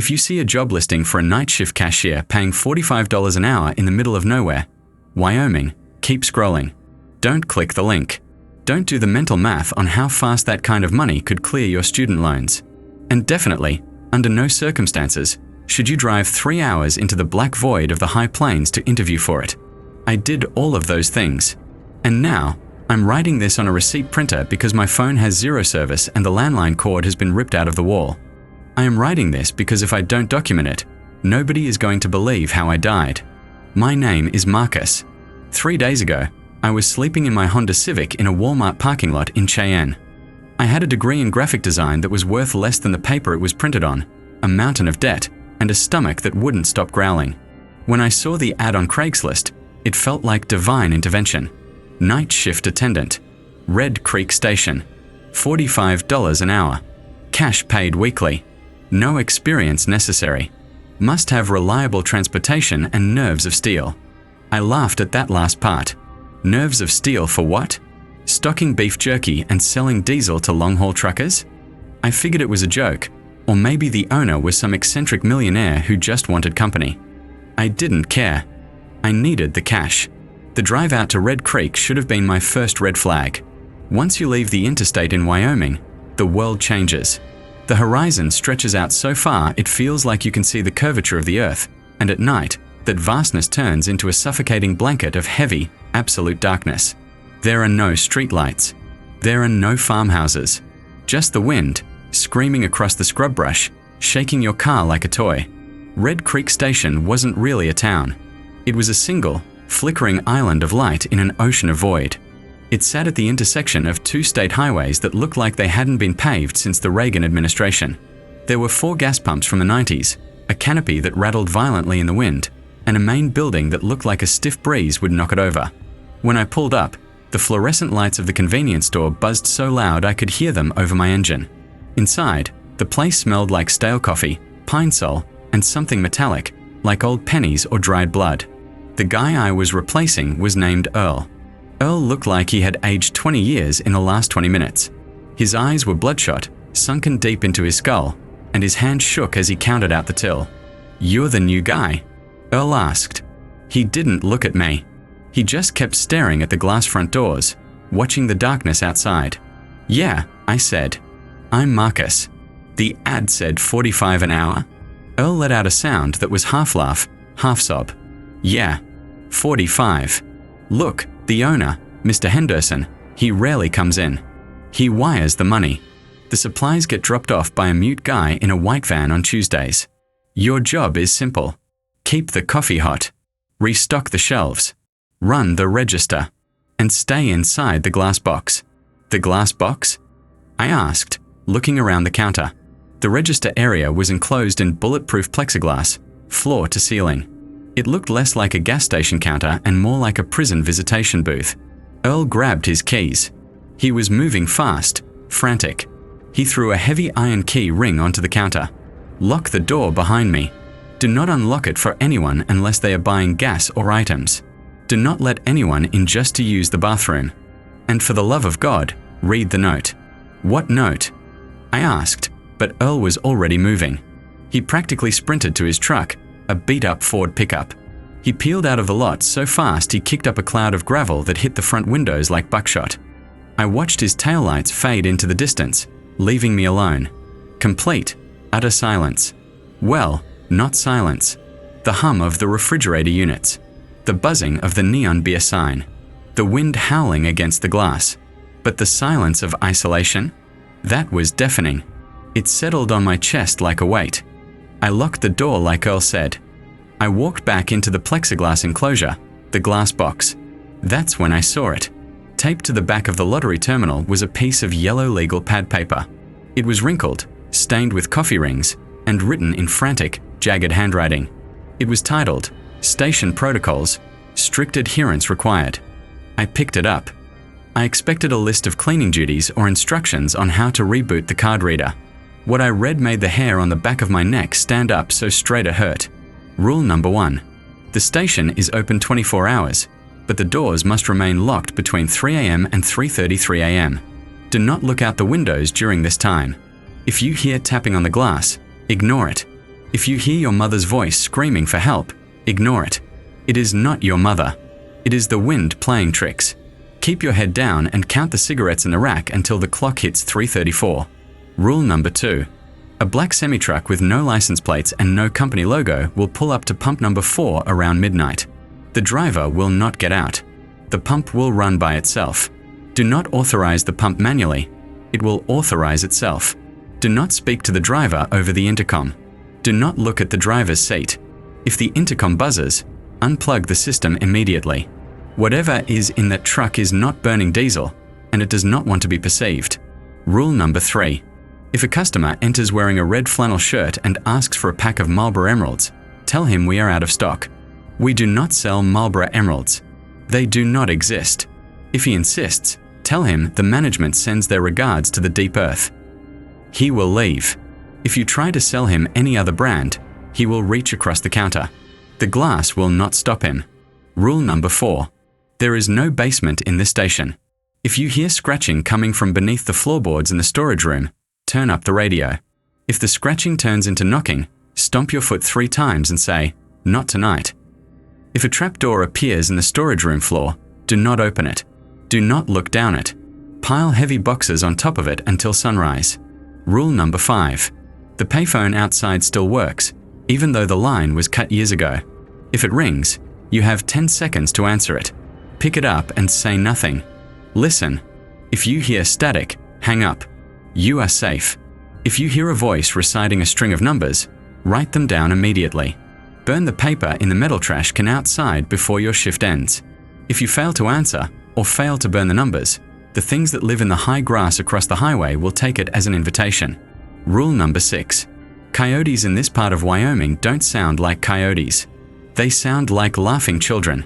If you see a job listing for a night shift cashier paying $45 an hour in the middle of nowhere, Wyoming, keep scrolling. Don't click the link. Don't do the mental math on how fast that kind of money could clear your student loans. And definitely, under no circumstances, should you drive 3 hours into the black void of the high plains to interview for it. I did all of those things. And now, I'm writing this on a receipt printer because my phone has zero service and the landline cord has been ripped out of the wall. I am writing this because if I don't document it, nobody is going to believe how I died. My name is Marcus. 3 days ago, I was sleeping in my Honda Civic in a Walmart parking lot in Cheyenne. I had a degree in graphic design that was worth less than the paper it was printed on, a mountain of debt, and a stomach that wouldn't stop growling. When I saw the ad on Craigslist, it felt like divine intervention. Night shift attendant. Red Creek Station. $45 an hour. Cash paid weekly. No experience necessary. Must have reliable transportation and nerves of steel. I laughed at that last part. Nerves of steel for what? Stocking beef jerky and selling diesel to long-haul truckers? I figured it was a joke, or maybe the owner was some eccentric millionaire who just wanted company. I didn't care. I needed the cash. The drive out to Red Creek should have been my first red flag. Once you leave the interstate in Wyoming, the world changes. The horizon stretches out so far it feels like you can see the curvature of the earth, and at night, that vastness turns into a suffocating blanket of heavy, absolute darkness. There are no streetlights. There are no farmhouses. Just the wind, screaming across the scrub brush, shaking your car like a toy. Red Creek Station wasn't really a town. It was a single, flickering island of light in an ocean of void. It sat at the intersection of 2 state highways that looked like they hadn't been paved since the Reagan administration. There were 4 gas pumps from the 90s, a canopy that rattled violently in the wind, and a main building that looked like a stiff breeze would knock it over. When I pulled up, the fluorescent lights of the convenience store buzzed so loud I could hear them over my engine. Inside, the place smelled like stale coffee, pine sol, and something metallic, like old pennies or dried blood. The guy I was replacing was named Earl. Earl looked like he had aged 20 years in the last 20 minutes. His eyes were bloodshot, sunken deep into his skull, and his hand shook as he counted out the till. "You're the new guy?" Earl asked. He didn't look at me. He just kept staring at the glass front doors, watching the darkness outside. "Yeah," I said. "I'm Marcus. The ad said $45 an hour." Earl let out a sound that was half laugh, half sob. "Yeah, 45. Look, the owner, Mr. Henderson, he rarely comes in. He wires the money. The supplies get dropped off by a mute guy in a white van on Tuesdays. Your job is simple. Keep the coffee hot. Restock the shelves. Run the register. And stay inside the glass box." "The glass box?" I asked, looking around the counter. The register area was enclosed in bulletproof plexiglass, floor to ceiling. It looked less like a gas station counter and more like a prison visitation booth. Earl grabbed his keys. He was moving fast, frantic. He threw a heavy iron key ring onto the counter. "Lock the door behind me. Do not unlock it for anyone unless they are buying gas or items. Do not let anyone in just to use the bathroom. And for the love of God, read the note." "What note?" I asked, but Earl was already moving. He practically sprinted to his truck, a beat-up Ford pickup. He peeled out of the lot so fast he kicked up a cloud of gravel that hit the front windows like buckshot. I watched his taillights fade into the distance, leaving me alone. Complete, utter silence. Well, not silence. The hum of the refrigerator units. The buzzing of the neon beer sign. The wind howling against the glass. But the silence of isolation? That was deafening. It settled on my chest like a weight. I locked the door like Earl said. I walked back into the plexiglass enclosure, the glass box. That's when I saw it. Taped to the back of the lottery terminal was a piece of yellow legal pad paper. It was wrinkled, stained with coffee rings, and written in frantic, jagged handwriting. It was titled, "Station Protocols, Strict Adherence Required." I picked it up. I expected a list of cleaning duties or instructions on how to reboot the card reader. What I read made the hair on the back of my neck stand up so straight it hurt. Rule number 1. The station is open 24 hours, but the doors must remain locked between 3 a.m. and 3:33 a.m. Do not look out the windows during this time. If you hear tapping on the glass, ignore it. If you hear your mother's voice screaming for help, ignore it. It is not your mother. It is the wind playing tricks. Keep your head down and count the cigarettes in the rack until the clock hits 3:34. Rule number 2. A black semi-truck with no license plates and no company logo will pull up to pump number 4 around midnight. The driver will not get out. The pump will run by itself. Do not authorize the pump manually. It will authorize itself. Do not speak to the driver over the intercom. Do not look at the driver's seat. If the intercom buzzes, unplug the system immediately. Whatever is in that truck is not burning diesel, and it does not want to be perceived. Rule number 3. If a customer enters wearing a red flannel shirt and asks for a pack of Marlboro Emeralds, tell him we are out of stock. We do not sell Marlboro Emeralds. They do not exist. If he insists, tell him the management sends their regards to the deep earth. He will leave. If you try to sell him any other brand, he will reach across the counter. The glass will not stop him. Rule number 4. There is no basement in this station. If you hear scratching coming from beneath the floorboards in the storage room, turn up the radio. If the scratching turns into knocking, stomp your foot 3 times and say, "Not tonight." If a trapdoor appears in the storage room floor, do not open it. Do not look down it. Pile heavy boxes on top of it until sunrise. Rule number 5. The payphone outside still works, even though the line was cut years ago. If it rings, you have 10 seconds to answer it. Pick it up and say nothing. Listen. If you hear static, hang up. You are safe. If you hear a voice reciting a string of numbers, write them down immediately. Burn the paper in the metal trash can outside before your shift ends. If you fail to answer or fail to burn the numbers, the things that live in the high grass across the highway will take it as an invitation. Rule number 6. Coyotes in this part of Wyoming don't sound like coyotes. They sound like laughing children.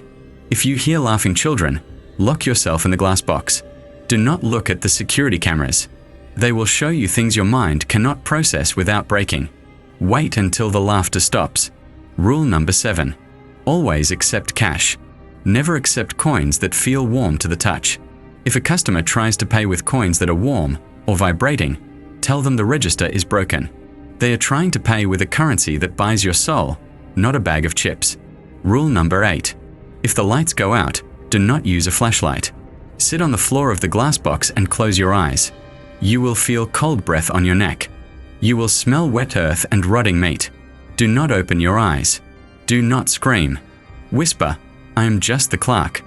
If you hear laughing children, lock yourself in the glass box. Do not look at the security cameras. They will show you things your mind cannot process without breaking. Wait until the laughter stops. Rule number 7. Always accept cash. Never accept coins that feel warm to the touch. If a customer tries to pay with coins that are warm or vibrating, tell them the register is broken. They are trying to pay with a currency that buys your soul, not a bag of chips. Rule number 8. If the lights go out, do not use a flashlight. Sit on the floor of the glass box and close your eyes. You will feel cold breath on your neck. You will smell wet earth and rotting meat. Do not open your eyes. Do not scream. Whisper, "I am just the clerk."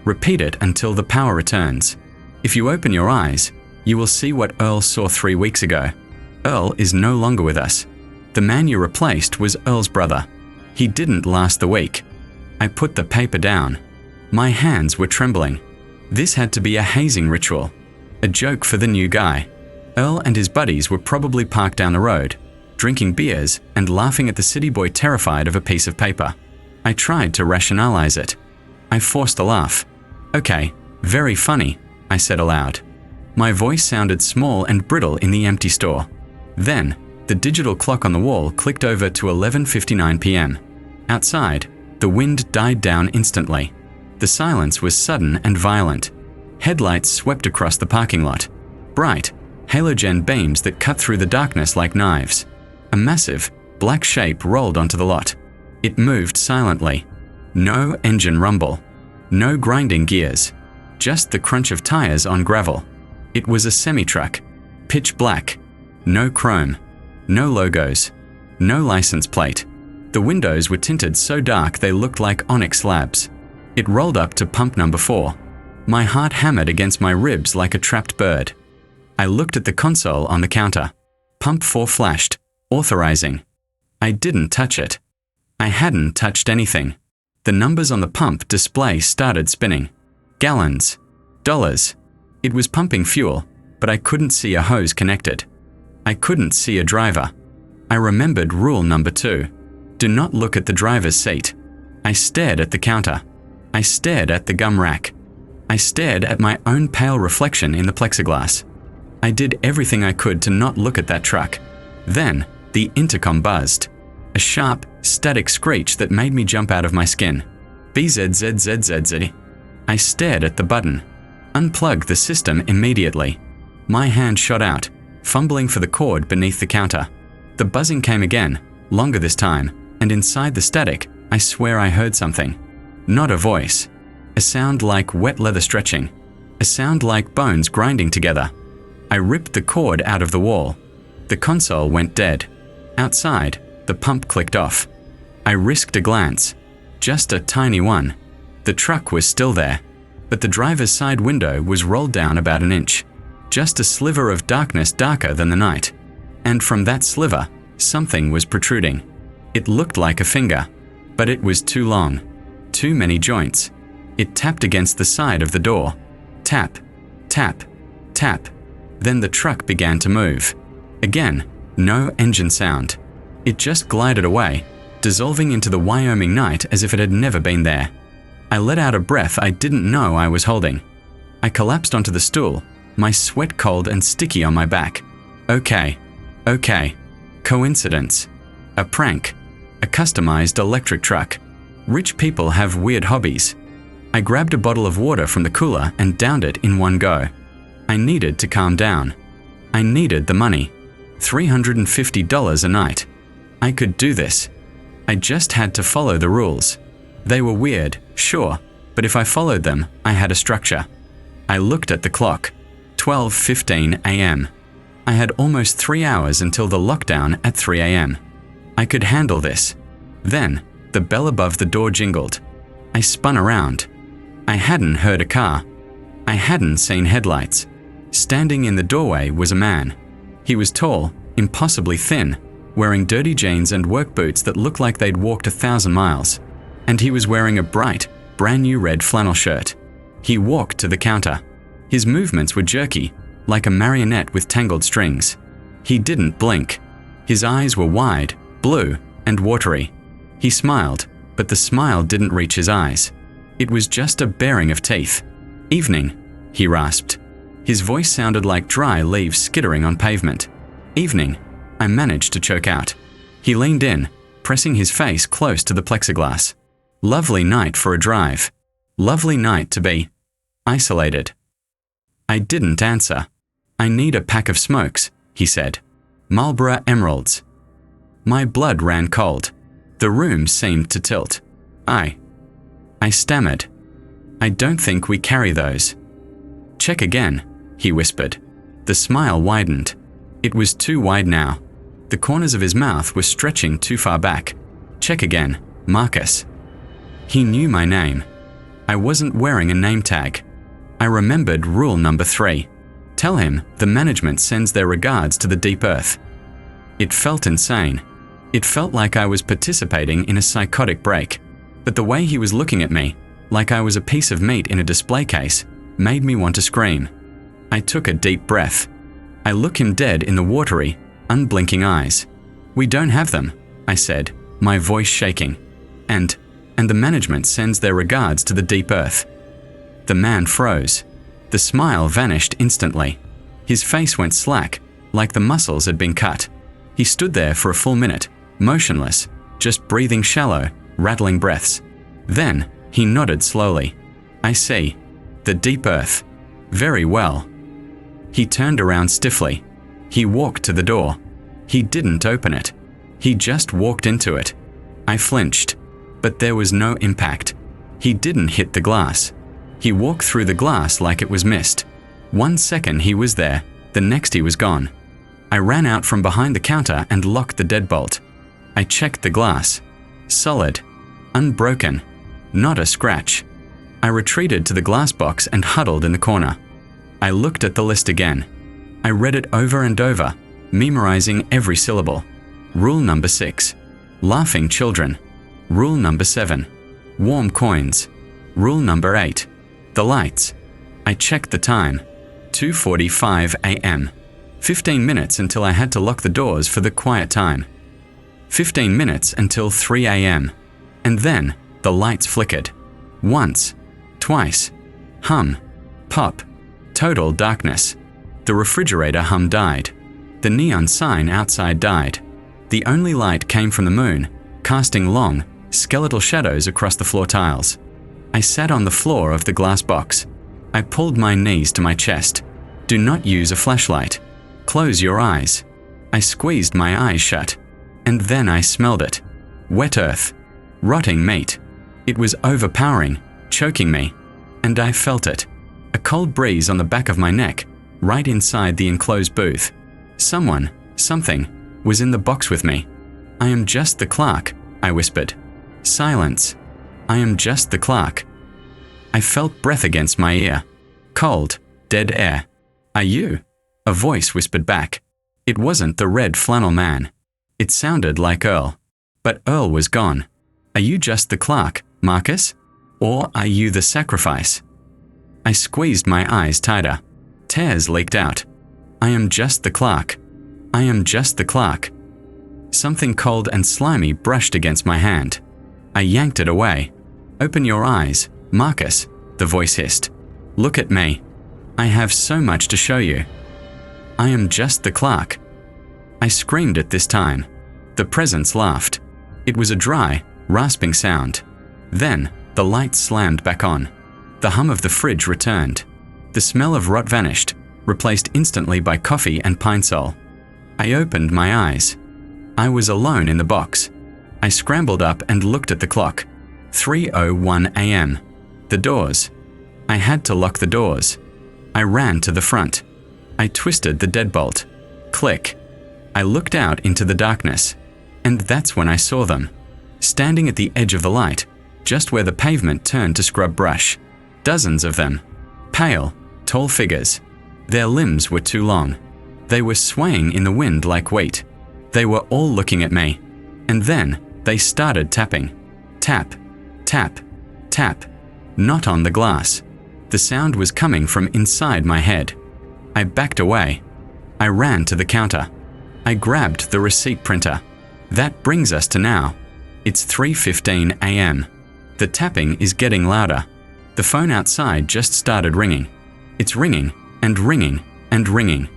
Repeat it until the power returns. If you open your eyes, you will see what Earl saw 3 weeks ago. Earl is no longer with us. The man you replaced was Earl's brother. He didn't last the week. I put the paper down. My hands were trembling. This had to be a hazing ritual. A joke for the new guy. Earl and his buddies were probably parked down the road, drinking beers and laughing at the city boy terrified of a piece of paper. I tried to rationalize it. I forced a laugh. "Okay, very funny," I said aloud. My voice sounded small and brittle in the empty store. Then, the digital clock on the wall clicked over to 11:59 p.m. Outside, the wind died down instantly. The silence was sudden and violent. Headlights swept across the parking lot. Bright, halogen beams that cut through the darkness like knives. A massive, black shape rolled onto the lot. It moved silently. No engine rumble. No grinding gears. Just the crunch of tires on gravel. It was a semi-truck. Pitch black. No chrome. No logos. No license plate. The windows were tinted so dark they looked like onyx slabs. It rolled up to pump number 4. My heart hammered against my ribs like a trapped bird. I looked at the console on the counter. Pump 4 flashed, authorizing. I didn't touch it. I hadn't touched anything. The numbers on the pump display started spinning. Gallons. Dollars. It was pumping fuel, but I couldn't see a hose connected. I couldn't see a driver. I remembered rule number 2. Do not look at the driver's seat. I stared at the counter. I stared at the gum rack. I stared at my own pale reflection in the plexiglass. I did everything I could to not look at that truck. Then, the intercom buzzed. A sharp, static screech that made me jump out of my skin. BZZZZZ. I stared at the button. Unplug the system immediately. My hand shot out, fumbling for the cord beneath the counter. The buzzing came again, longer this time, and inside the static, I swear I heard something. Not a voice. A sound like wet leather stretching. A sound like bones grinding together. I ripped the cord out of the wall. The console went dead. Outside, the pump clicked off. I risked a glance. Just a tiny one. The truck was still there, but the driver's side window was rolled down about an inch. Just a sliver of darkness darker than the night. And from that sliver, something was protruding. It looked like a finger, but it was too long. Too many joints. It tapped against the side of the door. Tap, tap, tap. Then the truck began to move. Again, no engine sound. It just glided away, dissolving into the Wyoming night as if it had never been there. I let out a breath I didn't know I was holding. I collapsed onto the stool, my sweat cold and sticky on my back. Okay. Coincidence. A prank. A customized electric truck. Rich people have weird hobbies. I grabbed a bottle of water from the cooler and downed it in one go. I needed to calm down. I needed the money. $350 a night. I could do this. I just had to follow the rules. They were weird, sure, but if I followed them, I had a structure. I looked at the clock. 12:15 a.m. I had almost 3 hours until the lockdown at 3 a.m. I could handle this. Then, the bell above the door jingled. I spun around. I hadn't heard a car. I hadn't seen headlights. Standing in the doorway was a man. He was tall, impossibly thin, wearing dirty jeans and work boots that looked like they'd walked 1,000 miles. And he was wearing a bright, brand new red flannel shirt. He walked to the counter. His movements were jerky, like a marionette with tangled strings. He didn't blink. His eyes were wide, blue, and watery. He smiled, but the smile didn't reach his eyes. It was just a baring of teeth. "Evening," he rasped. His voice sounded like dry leaves skittering on pavement. "Evening," I managed to choke out. He leaned in, pressing his face close to the plexiglass. Lovely night for a drive. Lovely night to be isolated. I didn't answer. "I need a pack of smokes," he said. "Marlboro Emeralds." My blood ran cold. The room seemed to tilt. I stammered. "I don't think we carry those." "Check again," he whispered. The smile widened. It was too wide now. The corners of his mouth were stretching too far back. "Check again, Marcus." He knew my name. I wasn't wearing a name tag. I remembered rule number 3. Tell him the management sends their regards to the deep earth. It felt insane. It felt like I was participating in a psychotic break. But the way he was looking at me, like I was a piece of meat in a display case, made me want to scream. I took a deep breath. I looked him dead in the watery, unblinking eyes. "We don't have them," I said, my voice shaking. And the management sends their regards to the deep earth." The man froze. The smile vanished instantly. His face went slack, like the muscles had been cut. He stood there for a full minute, motionless, just breathing shallow, rattling breaths. Then, he nodded slowly. "I see. The deep earth. Very well." He turned around stiffly. He walked to the door. He didn't open it. He just walked into it. I flinched, but there was no impact. He didn't hit the glass. He walked through the glass like it was mist. 1 second he was there, the next he was gone. I ran out from behind the counter and locked the deadbolt. I checked the glass. Solid. Unbroken. Not a scratch. I retreated to the glass box and huddled in the corner. I looked at the list again. I read it over and over, memorizing every syllable. Rule number 6. Laughing children. Rule number 7. Warm coins. Rule number 8. The lights. I checked the time. 2:45 a.m. 15 minutes until I had to lock the doors for the quiet time. 15 minutes until 3 a.m. And then the lights flickered. Once. Twice. Hum. Pop. Total darkness. The refrigerator hum died. The neon sign outside died. The only light came from the moon, casting long, skeletal shadows across the floor tiles. I sat on the floor of the glass box. I pulled my knees to my chest. "Do not use a flashlight. Close your eyes." I squeezed my eyes shut. And then I smelled it. Wet earth. Rotting meat. It was overpowering, choking me. And I felt it. A cold breeze on the back of my neck, right inside the enclosed booth. Someone, something, was in the box with me. I am just the clerk, I whispered. Silence. I am just the clerk. I felt breath against my ear. Cold, dead air. Are you? A voice whispered back. It wasn't the red flannel man. It sounded like Earl. But Earl was gone. Are you just the clerk, Marcus? Or are you the sacrifice? I squeezed my eyes tighter. Tears leaked out. I am just the clerk. I am just the clerk. Something cold and slimy brushed against my hand. I yanked it away. Open your eyes, Marcus, the voice hissed. Look at me. I have so much to show you. I am just the clerk. I screamed at this time. The presence laughed. It was a dry, rasping sound. Then, the lights slammed back on. The hum of the fridge returned. The smell of rot vanished, replaced instantly by coffee and pine sol. I opened my eyes. I was alone in the box. I scrambled up and looked at the clock. 3:01 a.m. The doors. I had to lock the doors. I ran to the front. I twisted the deadbolt. Click. I looked out into the darkness. And that's when I saw them. Standing at the edge of the light, just where the pavement turned to scrub brush. Dozens of them. Pale, tall figures. Their limbs were too long. They were swaying in the wind like wheat. They were all looking at me. And then they started tapping. Tap, tap, tap. Not on the glass. The sound was coming from inside my head. I backed away. I ran to the counter. I grabbed the receipt printer. That brings us to now. It's 3:15 a.m. The tapping is getting louder. The phone outside just started ringing. It's ringing and ringing and ringing.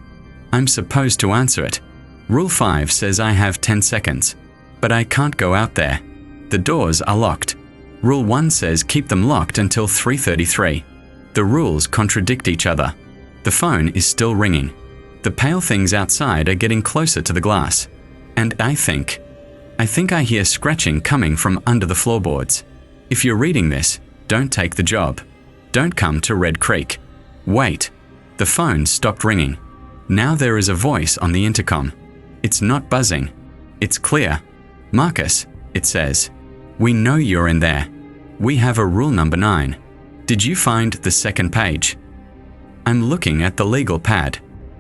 I'm supposed to answer it. Rule 5 says I have 10 seconds, but I can't go out there. The doors are locked. Rule 1 says keep them locked until 3:33. The rules contradict each other. The phone is still ringing. The pale things outside are getting closer to the glass. And I think I hear scratching coming from under the floorboards. If you're reading this, don't take the job. Don't come to Red Creek. Wait. The phone stopped ringing. Now there is a voice on the intercom. It's not buzzing. It's clear. Marcus, it says. We know you're in there. We have a rule number 9. Did you find the second page? I'm looking at the legal pad.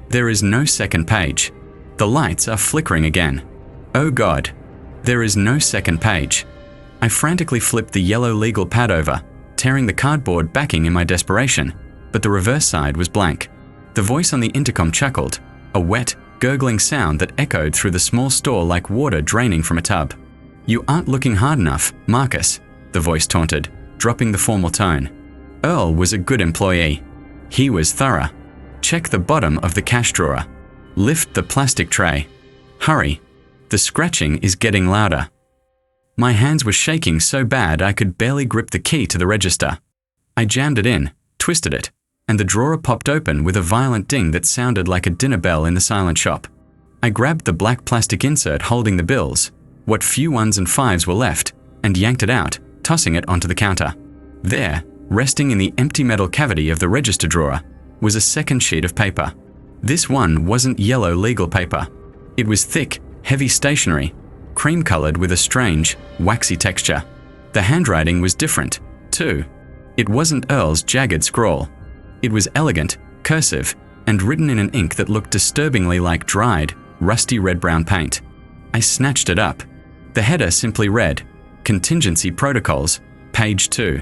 There is no second page. The lights are flickering again. Oh God. There is no second page. I frantically flipped the yellow legal pad over, tearing the cardboard backing in my desperation, but the reverse side was blank. The voice on the intercom chuckled, a wet, gurgling sound that echoed through the small store like water draining from a tub. You aren't looking hard enough, Marcus, the voice taunted, dropping the formal tone. Earl was a good employee. He was thorough. Check the bottom of the cash drawer. Lift the plastic tray. Hurry. The scratching is getting louder. My hands were shaking so bad I could barely grip the key to the register. I jammed it in, twisted it, and the drawer popped open with a violent ding that sounded like a dinner bell in the silent shop. I grabbed the black plastic insert holding the bills, what few 1s and 5s were left, and yanked it out, tossing it onto the counter. There, resting in the empty metal cavity of the register drawer, was a second sheet of paper. This one wasn't yellow legal paper. It was thick, heavy stationery, cream-colored with a strange, waxy texture. The handwriting was different, too. It wasn't Earl's jagged scrawl. It was elegant, cursive, and written in an ink that looked disturbingly like dried, rusty red-brown paint. I snatched it up. The header simply read, Contingency Protocols, page 2.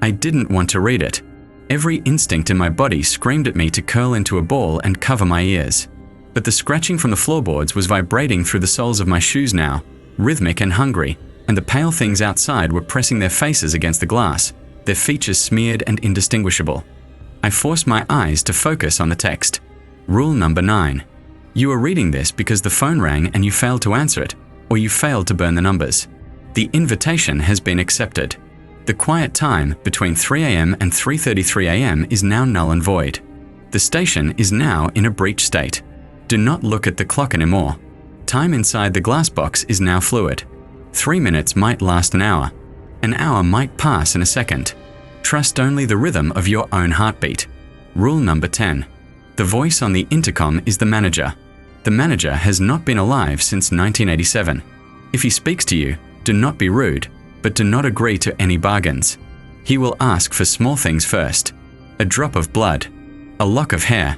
I didn't want to read it. Every instinct in my body screamed at me to curl into a ball and cover my ears. But the scratching from the floorboards was vibrating through the soles of my shoes now, rhythmic and hungry, and the pale things outside were pressing their faces against the glass, their features smeared and indistinguishable. I forced my eyes to focus on the text. Rule number 9. You are reading this because the phone rang and you failed to answer it, or you failed to burn the numbers. The invitation has been accepted. The quiet time between 3 a.m. and 3:33 a.m. is now null and void. The station is now in a breach state. Do not look at the clock anymore. Time inside the glass box is now fluid. 3 minutes might last an hour. An hour might pass in a second. Trust only the rhythm of your own heartbeat. Rule number 10. The voice on the intercom is the manager. The manager has not been alive since 1987. If he speaks to you, do not be rude, but do not agree to any bargains. He will ask for small things first. A drop of blood, a lock of hair,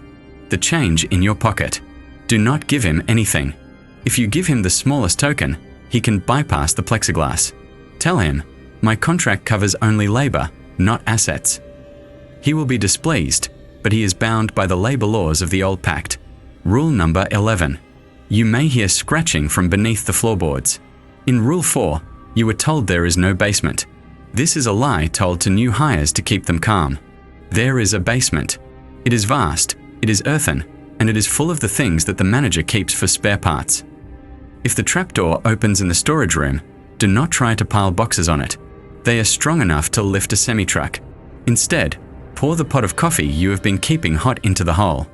the change in your pocket. Do not give him anything. If you give him the smallest token, he can bypass the plexiglass. Tell him, my contract covers only labor, not assets. He will be displeased, but he is bound by the labor laws of the old pact. Rule number 11. You may hear scratching from beneath the floorboards. In Rule 4, you were told there is no basement. This is a lie told to new hires to keep them calm. There is a basement. It is vast, it is earthen, and it is full of the things that the manager keeps for spare parts. If the trapdoor opens in the storage room, do not try to pile boxes on it. They are strong enough to lift a semi-truck. Instead, pour the pot of coffee you have been keeping hot into the hole.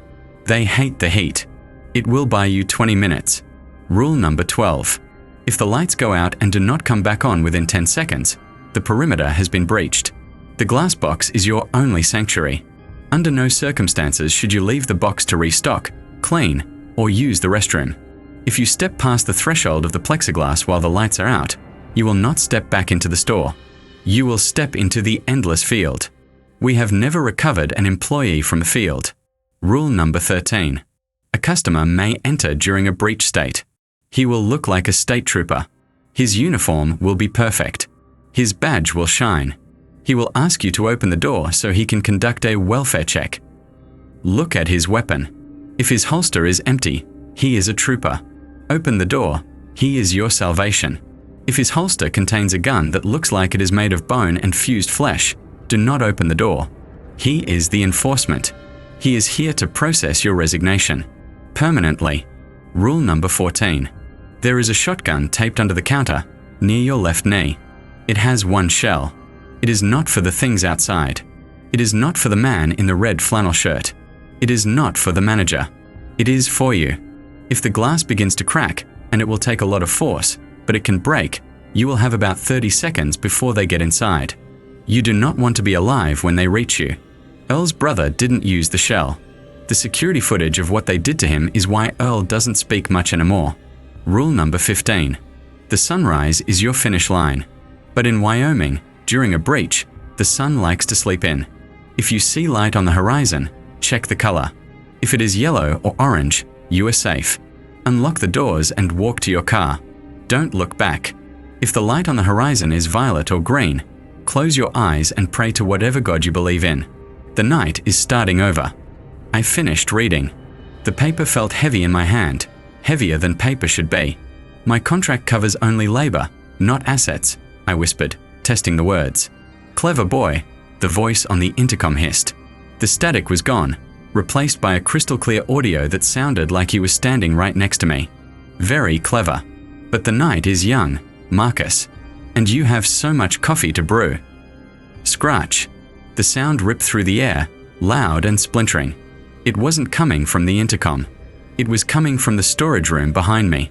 They hate the heat. It will buy you 20 minutes. Rule number 12. If the lights go out and do not come back on within 10 seconds, the perimeter has been breached. The glass box is your only sanctuary. Under no circumstances should you leave the box to restock, clean, or use the restroom. If you step past the threshold of the plexiglass while the lights are out, you will not step back into the store. You will step into the endless field. We have never recovered an employee from the field. Rule number 13. A customer may enter during a breach state. He will look like a state trooper. His uniform will be perfect. His badge will shine. He will ask you to open the door so he can conduct a welfare check. Look at his weapon. If his holster is empty, he is a trooper. Open the door. He is your salvation. If his holster contains a gun that looks like it is made of bone and fused flesh, do not open the door. He is the enforcement. He is here to process your resignation. Permanently. Rule number 14. There is a shotgun taped under the counter, near your left knee. It has one shell. It is not for the things outside. It is not for the man in the red flannel shirt. It is not for the manager. It is for you. If the glass begins to crack, and it will take a lot of force, but it can break, you will have about 30 seconds before they get inside. You do not want to be alive when they reach you. Earl's brother didn't use the shell. The security footage of what they did to him is why Earl doesn't speak much anymore. Rule number 15. The sunrise is your finish line. But in Wyoming, during a breach, the sun likes to sleep in. If you see light on the horizon, check the color. If it is yellow or orange, you are safe. Unlock the doors and walk to your car. Don't look back. If the light on the horizon is violet or green, close your eyes and pray to whatever God you believe in. The night is starting over. I finished reading. The paper felt heavy in my hand, heavier than paper should be. My contract covers only labor, not assets, I whispered, testing the words. Clever boy, the voice on the intercom hissed. The static was gone, replaced by a crystal clear audio that sounded like he was standing right next to me. Very clever. But the night is young, Marcus, and you have so much coffee to brew. Scratch. The sound ripped through the air, loud and splintering. It wasn't coming from the intercom. It was coming from the storage room behind me.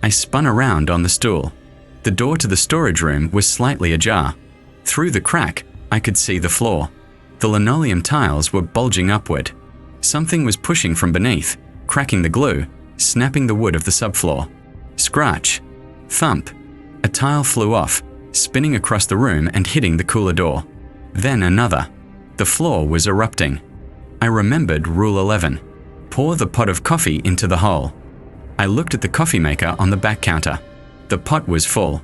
I spun around on the stool. The door to the storage room was slightly ajar. Through the crack, I could see the floor. The linoleum tiles were bulging upward. Something was pushing from beneath, cracking the glue, snapping the wood of the subfloor. Scratch. Thump. A tile flew off, spinning across the room and hitting the cooler door. Then another. The floor was erupting. I remembered Rule 11. Pour the pot of coffee into the hole. I looked at the coffee maker on the back counter. The pot was full.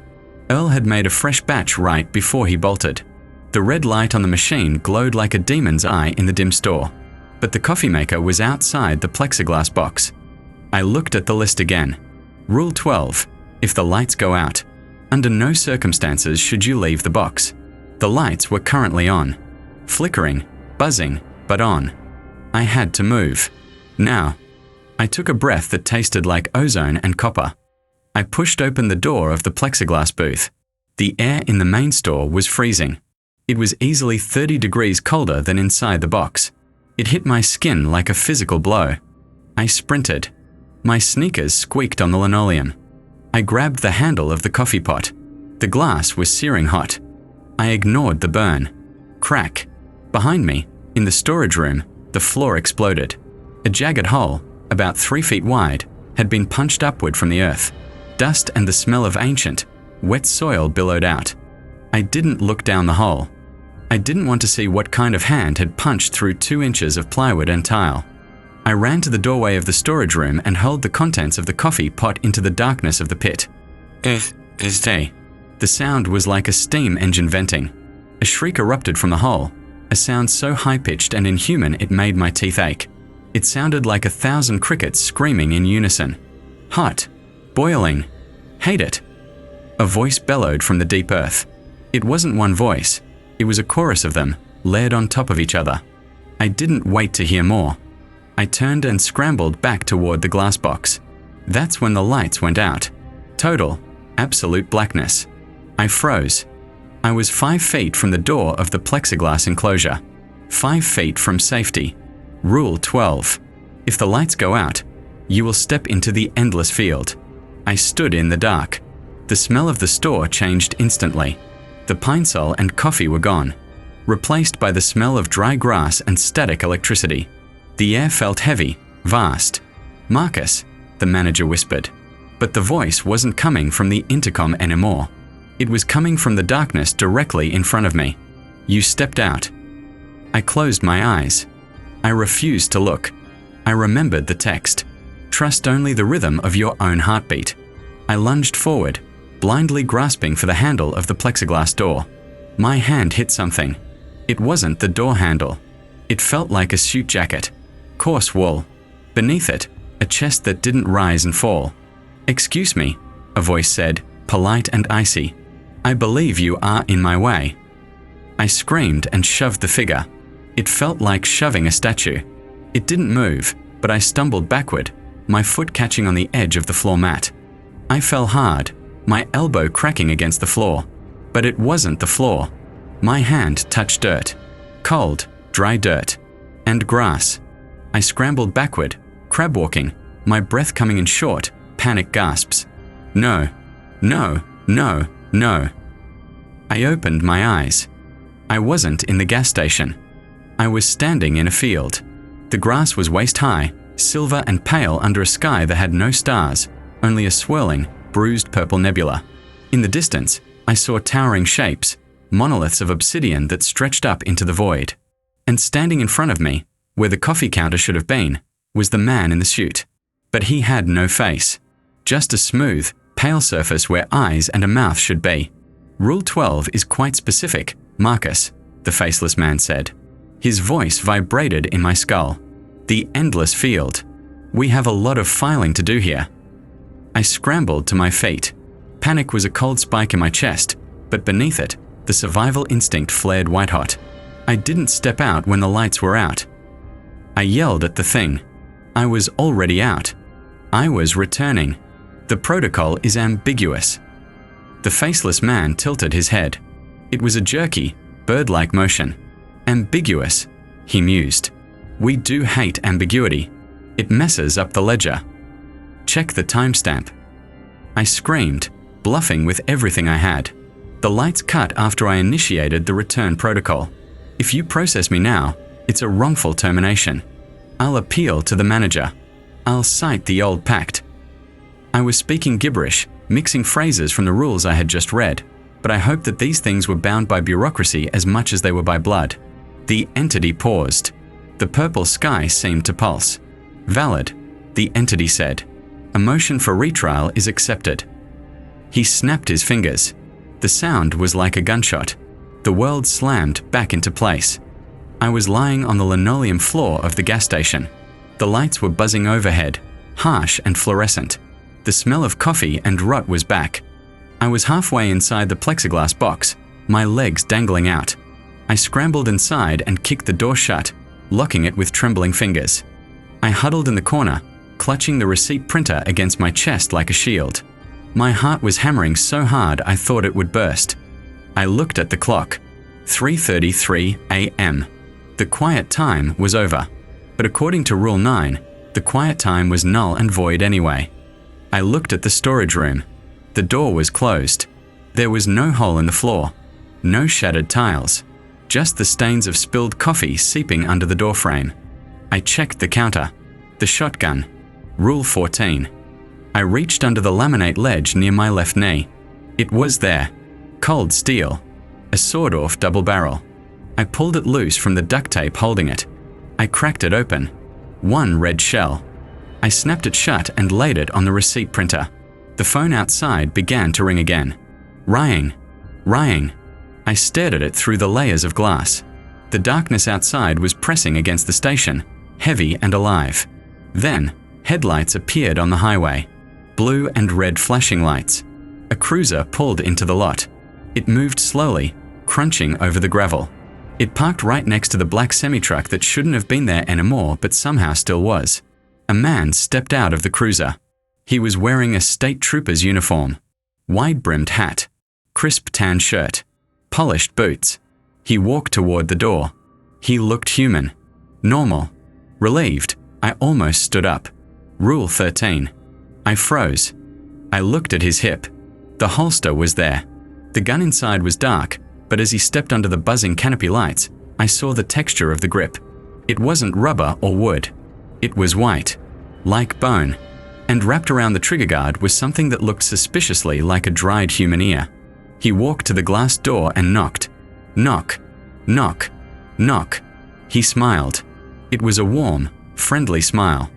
Earl had made a fresh batch right before he bolted. The red light on the machine glowed like a demon's eye in the dim store. But the coffee maker was outside the plexiglass box. I looked at the list again. Rule 12. If the lights go out, under no circumstances should you leave the box. The lights were currently on. Flickering, buzzing, but on. I had to move. Now. I took a breath that tasted like ozone and copper. I pushed open the door of the plexiglass booth. The air in the main store was freezing. It was easily 30 degrees colder than inside the box. It hit my skin like a physical blow. I sprinted. My sneakers squeaked on the linoleum. I grabbed the handle of the coffee pot. The glass was searing hot. I ignored the burn. Crack. Behind me, in the storage room, the floor exploded. A jagged hole, about 3 feet wide, had been punched upward from the earth. Dust and the smell of ancient, wet soil billowed out. I didn't look down the hole. I didn't want to see what kind of hand had punched through 2 inches of plywood and tile. I ran to the doorway of the storage room and hurled the contents of the coffee pot into the darkness of the pit. The sound was like a steam engine venting. A shriek erupted from the hole, a sound so high-pitched and inhuman it made my teeth ache. It sounded like 1,000 crickets screaming in unison. Hot. Boiling. Hate it. A voice bellowed from the deep earth. It wasn't one voice. It was a chorus of them, layered on top of each other. I didn't wait to hear more. I turned and scrambled back toward the glass box. That's when the lights went out. Total, absolute blackness. I froze. I was 5 feet from the door of the plexiglass enclosure. 5 feet from safety. Rule 12. If the lights go out, you will step into the endless field. I stood in the dark. The smell of the store changed instantly. The pine sol and coffee were gone, replaced by the smell of dry grass and static electricity. The air felt heavy, vast. "Marcus," the manager whispered. But the voice wasn't coming from the intercom anymore. It was coming from the darkness directly in front of me. "You stepped out." I closed my eyes. I refused to look. I remembered the text. "Trust only the rhythm of your own heartbeat." I lunged forward, blindly grasping for the handle of the plexiglass door. My hand hit something. It wasn't the door handle. It felt like a suit jacket. Coarse wool. Beneath it, a chest that didn't rise and fall. "Excuse me," a voice said, polite and icy. "I believe you are in my way." I screamed and shoved the figure. It felt like shoving a statue. It didn't move, but I stumbled backward, my foot catching on the edge of the floor mat. I fell hard, my elbow cracking against the floor. But it wasn't the floor. My hand touched dirt. Cold, dry dirt. And grass. I scrambled backward, crab walking, my breath coming in short, panic gasps. No, no, no, no. I opened my eyes. I wasn't in the gas station. I was standing in a field. The grass was waist-high, silver and pale under a sky that had no stars, only a swirling, bruised purple nebula. In the distance, I saw towering shapes, monoliths of obsidian that stretched up into the void. And standing in front of me, where the coffee counter should have been, was the man in the suit. But he had no face. Just a smooth, pale surface where eyes and a mouth should be. "Rule 12 is quite specific, Marcus," the faceless man said. His voice vibrated in my skull. "The endless field. We have a lot of filing to do here." I scrambled to my feet. Panic was a cold spike in my chest, but beneath it, the survival instinct flared white-hot. I didn't step out when the lights were out. I yelled at the thing. I was already out. I was returning. The protocol is ambiguous. The faceless man tilted his head. It was a jerky, bird-like motion. "Ambiguous," he mused. "We do hate ambiguity. It messes up the ledger. Check the timestamp." I screamed, bluffing with everything I had. The lights cut after I initiated the return protocol. "If you process me now, it's a wrongful termination. I'll appeal to the manager. I'll cite the old pact." I was speaking gibberish, mixing phrases from the rules I had just read, but I hoped that these things were bound by bureaucracy as much as they were by blood. The entity paused. The purple sky seemed to pulse. "Valid," the entity said. "A motion for retrial is accepted." He snapped his fingers. The sound was like a gunshot. The world slammed back into place. I was lying on the linoleum floor of the gas station. The lights were buzzing overhead, harsh and fluorescent. The smell of coffee and rot was back. I was halfway inside the plexiglass box, my legs dangling out. I scrambled inside and kicked the door shut, locking it with trembling fingers. I huddled in the corner, clutching the receipt printer against my chest like a shield. My heart was hammering so hard I thought it would burst. I looked at the clock. 3:33 a.m. The quiet time was over. But according to Rule 9, The quiet time was null and void anyway. I looked at the storage room. The door was closed. There was no hole in the floor, no shattered tiles, just the stains of spilled coffee seeping under the doorframe. I checked the counter, the shotgun, Rule 14. I reached under the laminate ledge near my left knee. It was there, cold steel, a sawed-off double barrel. I pulled it loose from the duct tape holding it. I cracked it open. One red shell. I snapped it shut and laid it on the receipt printer. The phone outside began to ring again. Ringing. I stared at it through the layers of glass. The darkness outside was pressing against the station, heavy and alive. Then, headlights appeared on the highway. Blue and red flashing lights. A cruiser pulled into the lot. It moved slowly, crunching over the gravel. It parked right next to the black semi-truck that shouldn't have been there anymore but somehow still was. A man stepped out of the cruiser. He was wearing a state trooper's uniform. Wide-brimmed hat. Crisp tan shirt. Polished boots. He walked toward the door. He looked human. Normal. Relieved, I almost stood up. Rule 13. I froze. I looked at his hip. The holster was there. The gun inside was dark, but as he stepped under the buzzing canopy lights, I saw the texture of the grip. It wasn't rubber or wood. It was white, like bone, and wrapped around the trigger guard was something that looked suspiciously like a dried human ear. He walked to the glass door and knocked. Knock, knock, knock. He smiled. It was a warm, friendly smile.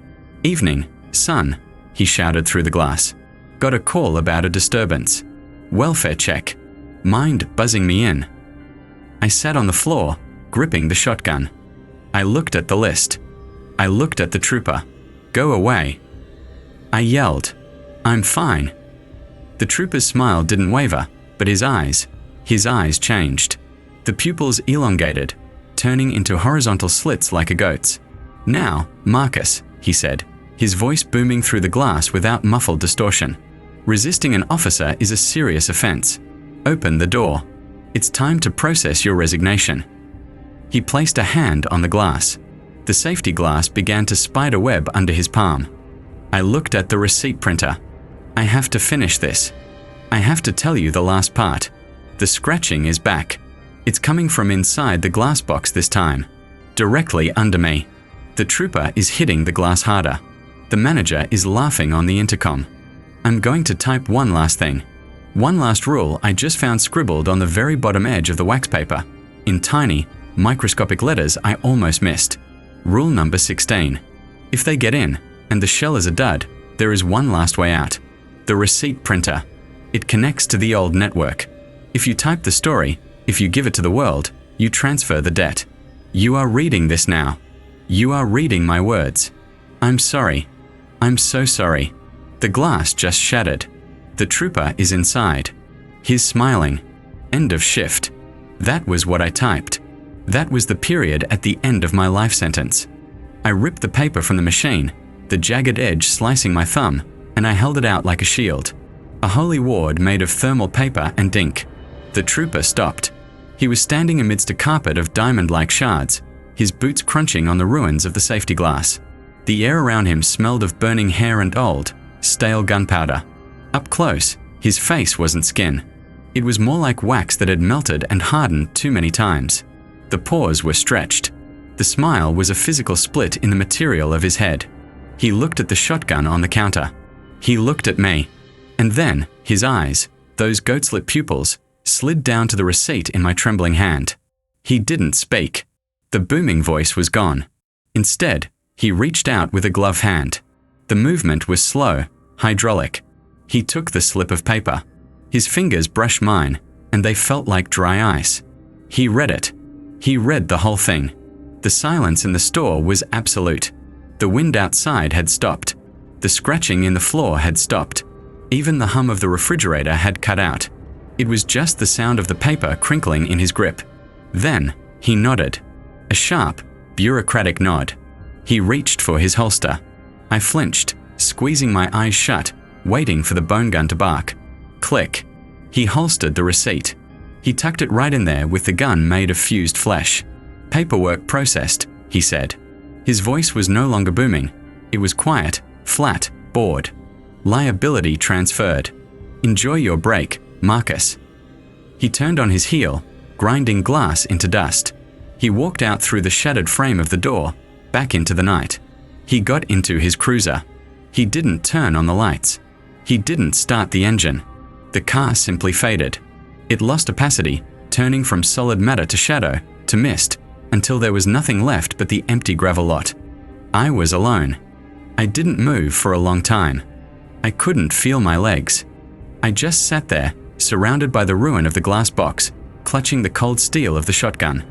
Evening, son, he shouted through the glass. Got a call about a disturbance. Welfare check. Mind buzzing me in. I sat on the floor, gripping the shotgun. I looked at the list. I looked at the trooper. Go away. I yelled. I'm fine. The trooper's smile didn't waver, but his eyes changed. The pupils elongated, turning into horizontal slits like a goat's. Now, Marcus, he said, his voice booming through the glass without muffled distortion. Resisting an officer is a serious offense. Open the door. It's time to process your resignation. He placed a hand on the glass. The safety glass began to spider web under his palm. I looked at the receipt printer. I have to finish this. I have to tell you the last part. The scratching is back. It's coming from inside the glass box this time. Directly under me. The trooper is hitting the glass harder. The manager is laughing on the intercom. I'm going to type one last thing. One last rule I just found scribbled on the very bottom edge of the wax paper. In tiny, microscopic letters I almost missed. Rule number 16. If they get in, and the shell is a dud, there is one last way out. The receipt printer. It connects to the old network. If you type the story, if you give it to the world, you transfer the debt. You are reading this now. You are reading my words. I'm sorry. I'm so sorry. The glass just shattered. The trooper is inside. He's smiling. End of shift. That was what I typed. That was the period at the end of my life sentence. I ripped the paper from the machine, the jagged edge slicing my thumb, and I held it out like a shield. A holy ward made of thermal paper and ink. The trooper stopped. He was standing amidst a carpet of diamond-like shards, his boots crunching on the ruins of the safety glass. The air around him smelled of burning hair and old, stale gunpowder. Up close, his face wasn't skin. It was more like wax that had melted and hardened too many times. The pores were stretched. The smile was a physical split in the material of his head. He looked at the shotgun on the counter. He looked at me. And then, his eyes, those goat-slit pupils, slid down to the receipt in my trembling hand. He didn't speak. The booming voice was gone. Instead, he reached out with a gloved hand. The movement was slow, hydraulic. He took the slip of paper. His fingers brushed mine, and they felt like dry ice. He read it. He read the whole thing. The silence in the store was absolute. The wind outside had stopped. The scratching in the floor had stopped. Even the hum of the refrigerator had cut out. It was just the sound of the paper crinkling in his grip. Then, he nodded. A sharp, bureaucratic nod. He reached for his holster. I flinched, squeezing my eyes shut, waiting for the bone gun to bark. Click. He holstered the receipt. He tucked it right in there with the gun made of fused flesh. Paperwork processed, he said. His voice was no longer booming. It was quiet, flat, bored. Liability transferred. Enjoy your break, Marcus. He turned on his heel, grinding glass into dust. He walked out through the shattered frame of the door, back into the night. He got into his cruiser. He didn't turn on the lights. He didn't start the engine. The car simply faded. It lost opacity, turning from solid matter to shadow, to mist, until there was nothing left but the empty gravel lot. I was alone. I didn't move for a long time. I couldn't feel my legs. I just sat there, surrounded by the ruin of the glass box, clutching the cold steel of the shotgun.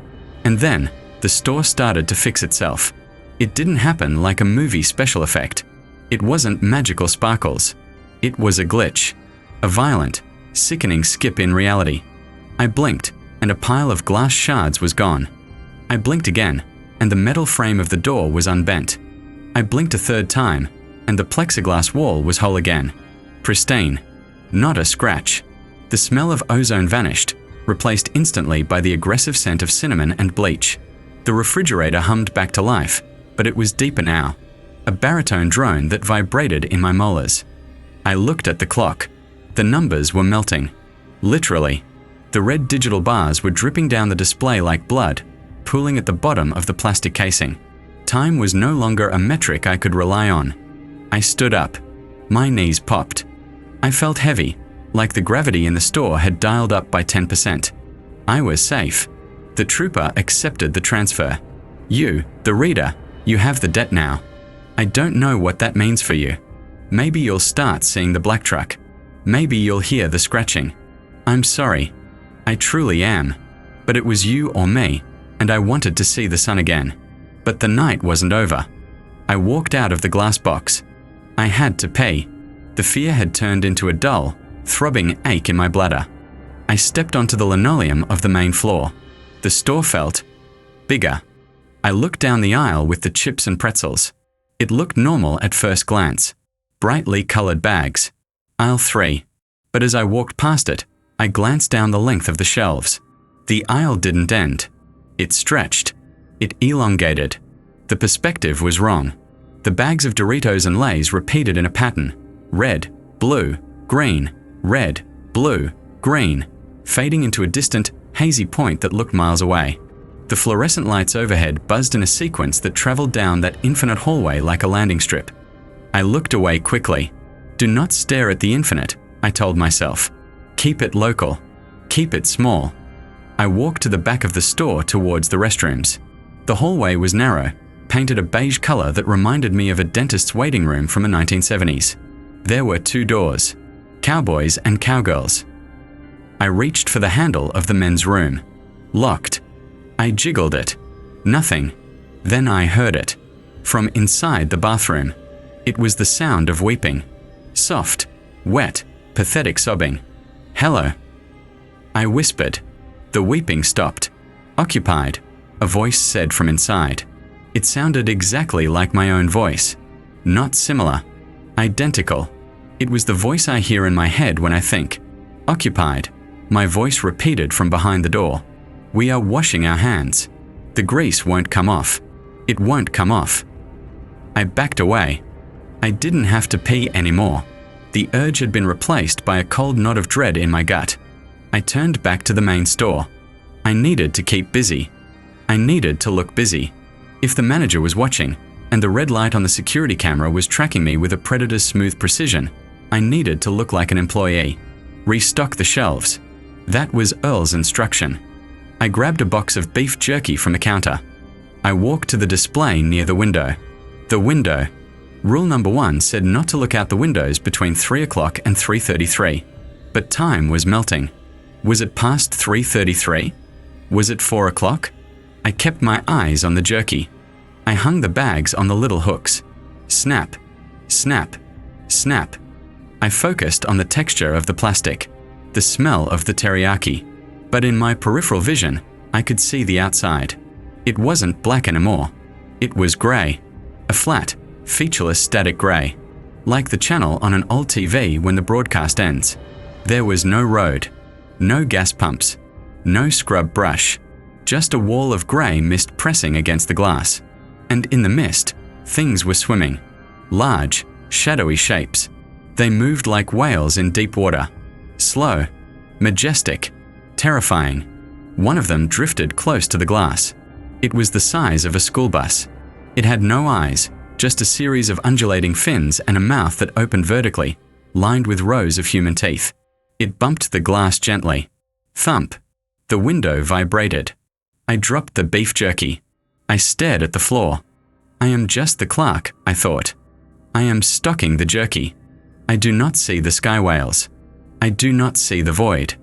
And then, the store started to fix itself. It didn't happen like a movie special effect. It wasn't magical sparkles. It was a glitch. A violent, sickening skip in reality. I blinked, and a pile of glass shards was gone. I blinked again, and the metal frame of the door was unbent. I blinked a third time, and the plexiglass wall was whole again. Pristine. Not a scratch. The smell of ozone vanished, replaced instantly by the aggressive scent of cinnamon and bleach. The refrigerator hummed back to life, but it was deeper now. A baritone drone that vibrated in my molars. I looked at the clock. The numbers were melting. Literally. The red digital bars were dripping down the display like blood, pooling at the bottom of the plastic casing. Time was no longer a metric I could rely on. I stood up. My knees popped. I felt heavy, like the gravity in the store had dialed up by 10%. I was safe. The trooper accepted the transfer. You, the reader, you have the debt now. I don't know what that means for you. Maybe you'll start seeing the black truck. Maybe you'll hear the scratching. I'm sorry. I truly am. But it was you or me, and I wanted to see the sun again. But the night wasn't over. I walked out of the glass box. I had to pay. The fear had turned into a dull, throbbing ache in my bladder. I stepped onto the linoleum of the main floor. The store felt bigger. I looked down the aisle with the chips and pretzels. It looked normal at first glance. Brightly colored bags. Aisle 3. But as I walked past it, I glanced down the length of the shelves. The aisle didn't end. It stretched. It elongated. The perspective was wrong. The bags of Doritos and Lay's repeated in a pattern. Red, blue, green, red, blue, green, fading into a distant, hazy point that looked miles away. The fluorescent lights overhead buzzed in a sequence that traveled down that infinite hallway like a landing strip. I looked away quickly. Do not stare at the infinite, I told myself. Keep it local. Keep it small. I walked to the back of the store towards the restrooms. The hallway was narrow, painted a beige color that reminded me of a dentist's waiting room from the 1970s. There were 2 doors. Cowboys and cowgirls. I reached for the handle of the men's room. Locked. I jiggled it. Nothing. Then I heard it. From inside the bathroom. It was the sound of weeping. Soft, wet, pathetic sobbing. Hello. I whispered. The weeping stopped. Occupied, a voice said from inside. It sounded exactly like my own voice. Not similar. Identical. It was the voice I hear in my head when I think. Occupied. My voice repeated from behind the door. We are washing our hands. The grease won't come off. It won't come off. I backed away. I didn't have to pee anymore. The urge had been replaced by a cold knot of dread in my gut. I turned back to the main store. I needed to keep busy. I needed to look busy. If the manager was watching, and the red light on the security camera was tracking me with a predator's smooth precision, I needed to look like an employee. Restock the shelves. That was Earl's instruction. I grabbed a box of beef jerky from the counter. I walked to the display near the window. The window. Rule number 1 said not to look out the windows between 3 o'clock and 3:33. But time was melting. Was it past 3:33? Was it 4 o'clock? I kept my eyes on the jerky. I hung the bags on the little hooks. Snap, snap, snap. I focused on the texture of the plastic, the smell of the teriyaki. But in my peripheral vision, I could see the outside. It wasn't black anymore. It was grey. A flat, featureless static grey. Like the channel on an old TV when the broadcast ends. There was no road. No gas pumps. No scrub brush. Just a wall of grey mist pressing against the glass. And in the mist, things were swimming. Large, shadowy shapes. They moved like whales in deep water. Slow, majestic, terrifying. One of them drifted close to the glass. It was the size of a school bus. It had no eyes, just a series of undulating fins and a mouth that opened vertically, lined with rows of human teeth. It bumped the glass gently. Thump. The window vibrated. I dropped the beef jerky. I stared at the floor. I am just the clerk, I thought. I am stocking the jerky. I do not see the sky whales. I do not see the void.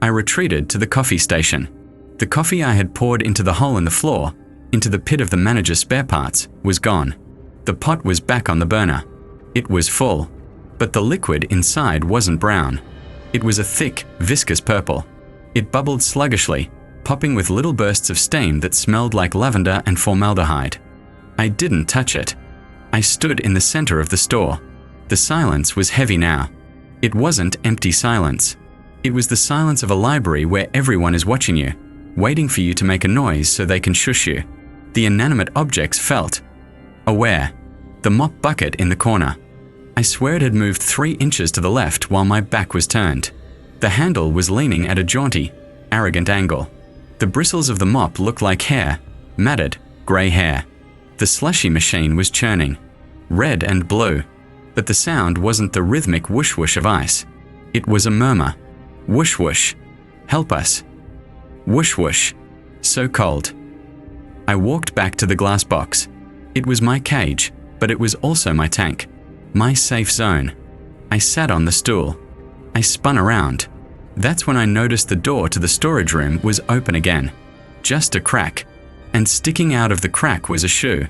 I retreated to the coffee station. The coffee I had poured into the hole in the floor, into the pit of the manager's spare parts, was gone. The pot was back on the burner. It was full, but the liquid inside wasn't brown. It was a thick, viscous purple. It bubbled sluggishly, popping with little bursts of steam that smelled like lavender and formaldehyde. I didn't touch it. I stood in the center of the store. The silence was heavy now. It wasn't empty silence. It was the silence of a library where everyone is watching you, waiting for you to make a noise so they can shush you. The inanimate objects felt aware. The mop bucket in the corner. I swear it had moved 3 inches to the left while my back was turned. The handle was leaning at a jaunty, arrogant angle. The bristles of the mop looked like hair, matted, grey hair. The slushy machine was churning, red and blue, but the sound wasn't the rhythmic whoosh-whoosh of ice. It was a murmur. Whoosh-whoosh. Help us. Whoosh-whoosh. So cold. I walked back to the glass box. It was my cage, but it was also my tank. My safe zone. I sat on the stool. I spun around. That's when I noticed the door to the storage room was open again. Just a crack. And sticking out of the crack was a shoe.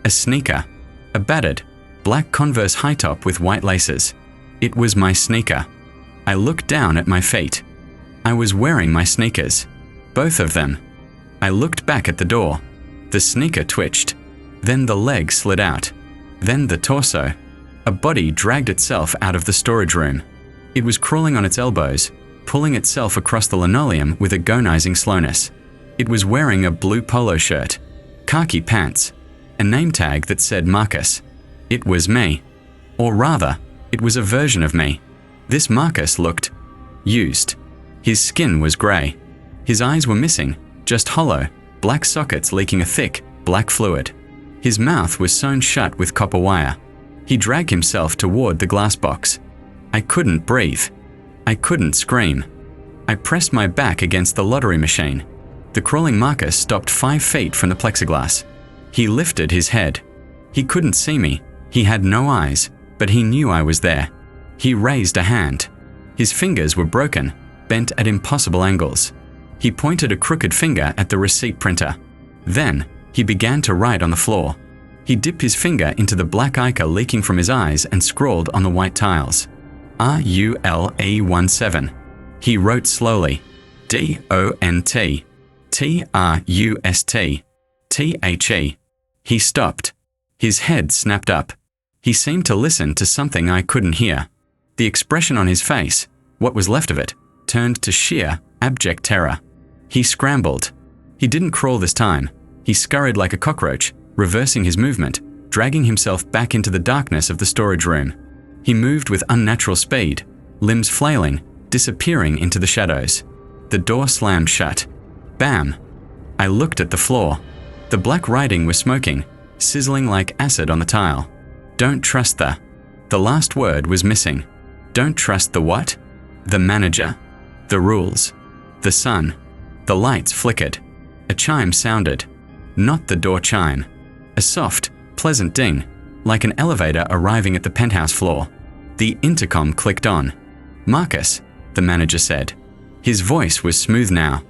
A sneaker. A battered, black Converse high top with white laces. It was my sneaker. I looked down at my feet. I was wearing my sneakers. Both of them. I looked back at the door. The sneaker twitched. Then the leg slid out. Then the torso. A body dragged itself out of the storage room. It was crawling on its elbows, pulling itself across the linoleum with agonizing slowness. It was wearing a blue polo shirt, khaki pants, a name tag that said Marcus. It was me. Or rather, it was a version of me. This Marcus looked used. His skin was grey. His eyes were missing, just hollow, black sockets leaking a thick, black fluid. His mouth was sewn shut with copper wire. He dragged himself toward the glass box. I couldn't breathe. I couldn't scream. I pressed my back against the lottery machine. The crawling Marcus stopped 5 feet from the plexiglass. He lifted his head. He couldn't see me. He had no eyes, but he knew I was there. He raised a hand. His fingers were broken, bent at impossible angles. He pointed a crooked finger at the receipt printer. Then, he began to write on the floor. He dipped his finger into the black ichor leaking from his eyes and scrawled on the white tiles. RULE17. He wrote slowly. DONT. TRUST. THE. He stopped. His head snapped up. He seemed to listen to something I couldn't hear. The expression on his face, what was left of it, turned to sheer, abject terror. He scrambled. He didn't crawl this time. He scurried like a cockroach, reversing his movement, dragging himself back into the darkness of the storage room. He moved with unnatural speed, limbs flailing, disappearing into the shadows. The door slammed shut. Bam! I looked at the floor. The black writing was smoking, sizzling like acid on the tile. Don't trust the... The last word was missing. Don't trust the what? The manager. The rules. The sun. The lights flickered. A chime sounded. Not the door chime. A soft, pleasant ding, like an elevator arriving at the penthouse floor. The intercom clicked on. Marcus, the manager said. His voice was smooth now.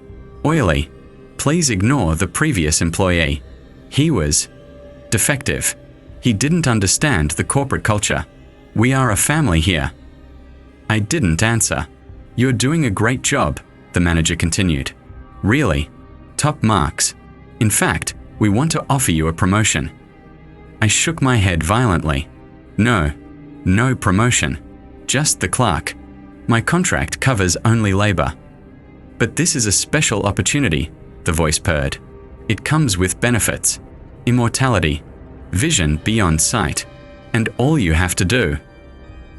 Oily. Please ignore the previous employee. He was defective. He didn't understand the corporate culture. We are a family here. I didn't answer. You're doing a great job, the manager continued. Really. Top marks. In fact, we want to offer you a promotion. I shook my head violently. No. No promotion. Just the clerk. My contract covers only labor. But this is a special opportunity, the voice purred. It comes with benefits. Immortality. Vision beyond sight. And all you have to do.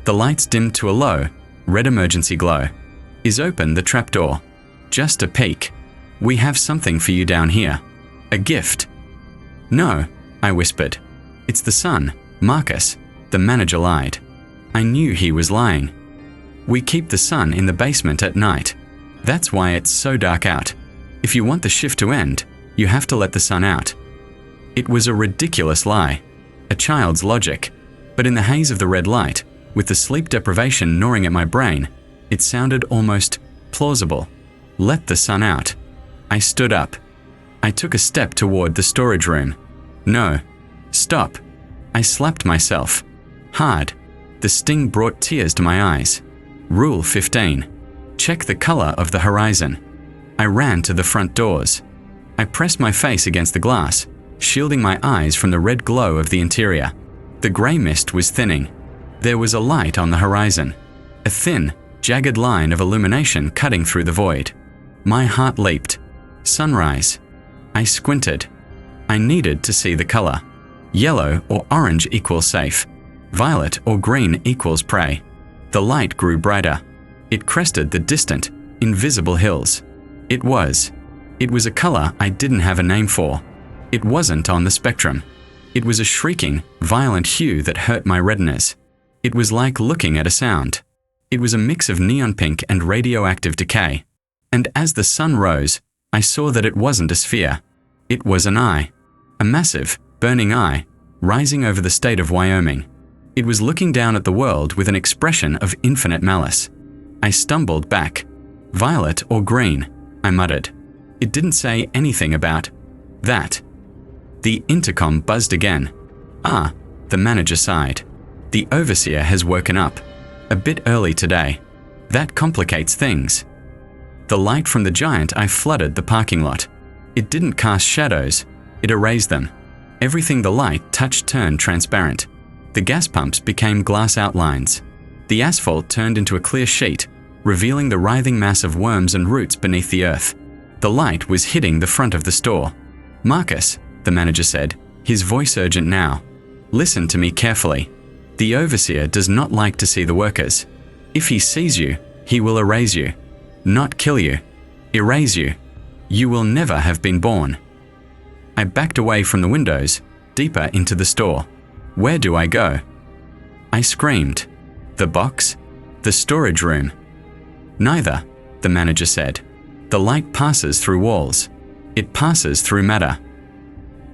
The lights dimmed to a low, red emergency glow. Is open the trapdoor. Just a peek. We have something for you down here. A gift. No, I whispered. It's the sun, Marcus. The manager lied. I knew he was lying. We keep the sun in the basement at night. That's why it's so dark out. If you want the shift to end, you have to let the sun out. It was a ridiculous lie. A child's logic. But in the haze of the red light, with the sleep deprivation gnawing at my brain, it sounded almost plausible. Let the sun out. I stood up. I took a step toward the storage room. No. Stop. I slapped myself. Hard. The sting brought tears to my eyes. Rule 15. Check the color of the horizon. I ran to the front doors. I pressed my face against the glass, shielding my eyes from the red glow of the interior. The grey mist was thinning. There was a light on the horizon. A thin, jagged line of illumination cutting through the void. My heart leaped. Sunrise. I squinted. I needed to see the color. Yellow or orange equals safe. Violet or green equals prey. The light grew brighter. It crested the distant, invisible hills. It was a color I didn't have a name for. It wasn't on the spectrum. It was a shrieking, violent hue that hurt my retinas. It was like looking at a sound. It was a mix of neon pink and radioactive decay. And as the sun rose, I saw that it wasn't a sphere. It was an eye. A massive, burning eye, rising over the state of Wyoming. It was looking down at the world with an expression of infinite malice. I stumbled back. Violet or green, I muttered. It didn't say anything about that. The intercom buzzed again. Ah, the manager sighed. The overseer has woken up. A bit early today. That complicates things. The light from the giant eye flooded the parking lot. It didn't cast shadows. It erased them. Everything the light touched turned transparent. The gas pumps became glass outlines. The asphalt turned into a clear sheet, revealing the writhing mass of worms and roots beneath the earth. The light was hitting the front of the store. Marcus, the manager said, his voice urgent now. Listen to me carefully. The overseer does not like to see the workers. If he sees you, he will erase you. Not kill you. Erase you. You will never have been born. I backed away from the windows, deeper into the store. Where do I go? I screamed. The box? The storage room? Neither, the manager said. The light passes through walls. It passes through matter.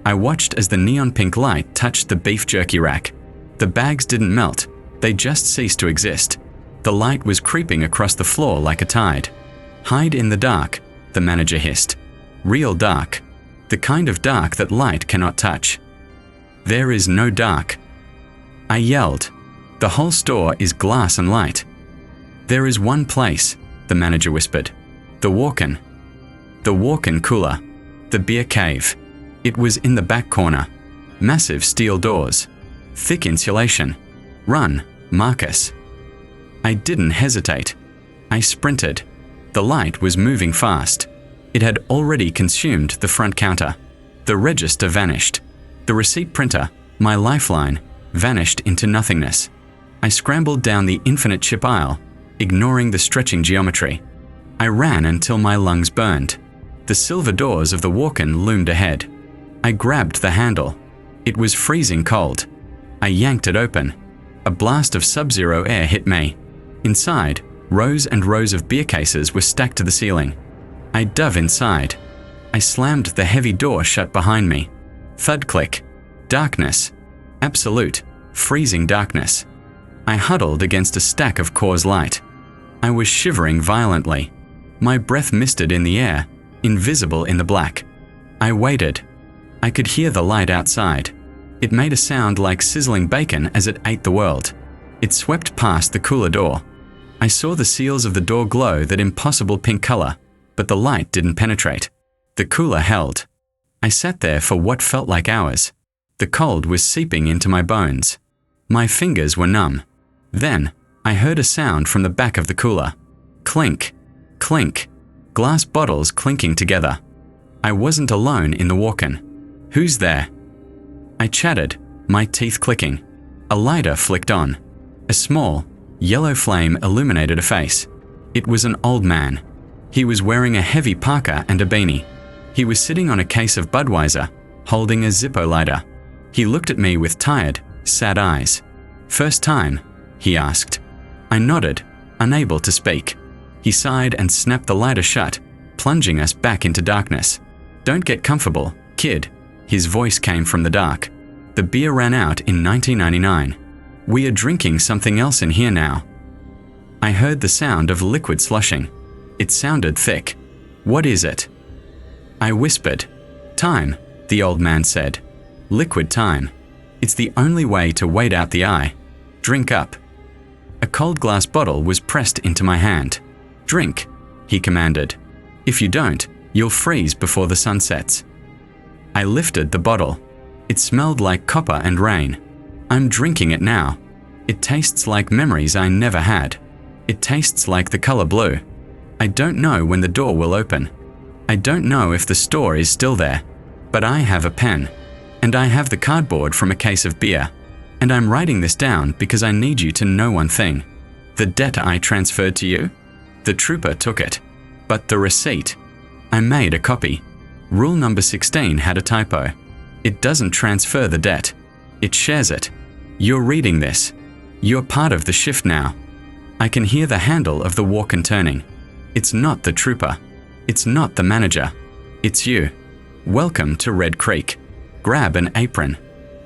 I watched as the neon pink light touched the beef jerky rack. The bags didn't melt. They just ceased to exist. The light was creeping across the floor like a tide. Hide in the dark, the manager hissed. Real dark. The kind of dark that light cannot touch. There is no dark. I yelled. The whole store is glass and light. There is one place, the manager whispered. The walk-in. The walk-in cooler. The beer cave. It was in the back corner. Massive steel doors. Thick insulation. Run, Marcus. I didn't hesitate. I sprinted. The light was moving fast. It had already consumed the front counter. The register vanished. The receipt printer, my lifeline, vanished into nothingness. I scrambled down the infinite chip aisle, ignoring the stretching geometry. I ran until my lungs burned. The silver doors of the walk-in loomed ahead. I grabbed the handle. It was freezing cold. I yanked it open. A blast of sub-zero air hit me. Inside, rows and rows of beer cases were stacked to the ceiling. I dove inside. I slammed the heavy door shut behind me. Thud click. Darkness. Absolute, freezing darkness. I huddled against a stack of Coors Light. I was shivering violently. My breath misted in the air, invisible in the black. I waited. I could hear the light outside. It made a sound like sizzling bacon as it ate the world. It swept past the cooler door. I saw the seals of the door glow that impossible pink color, but the light didn't penetrate. The cooler held. I sat there for what felt like hours. The cold was seeping into my bones. My fingers were numb. Then, I heard a sound from the back of the cooler. Clink, clink, glass bottles clinking together. I wasn't alone in the walk-in. Who's there? I chattered, my teeth clicking. A lighter flicked on. A small, yellow flame illuminated a face. It was an old man. He was wearing a heavy parka and a beanie. He was sitting on a case of Budweiser, holding a Zippo lighter. He looked at me with tired, sad eyes. "First time?" he asked. I nodded, unable to speak. He sighed and snapped the lighter shut, plunging us back into darkness. "Don't get comfortable, kid." His voice came from the dark. "The beer ran out in 1999. We are drinking something else in here now." I heard the sound of liquid sloshing. It sounded thick. "What is it?" I whispered. "Time," the old man said. "Liquid time. It's the only way to wait out the eye. Drink up." A cold glass bottle was pressed into my hand. "Drink," he commanded. "If you don't, you'll freeze before the sun sets." I lifted the bottle. It smelled like copper and rain. I'm drinking it now. It tastes like memories I never had. It tastes like the color blue. I don't know when the door will open. I don't know if the store is still there. But I have a pen. And I have the cardboard from a case of beer. And I'm writing this down because I need you to know one thing. The debt I transferred to you? The trooper took it. But the receipt? I made a copy. Rule number 16 had a typo. It doesn't transfer the debt. It shares it. You're reading this. You're part of the shift now. I can hear the handle of the walk-in turning. It's not the trooper. It's not the manager. It's you. Welcome to Red Creek. Grab an apron.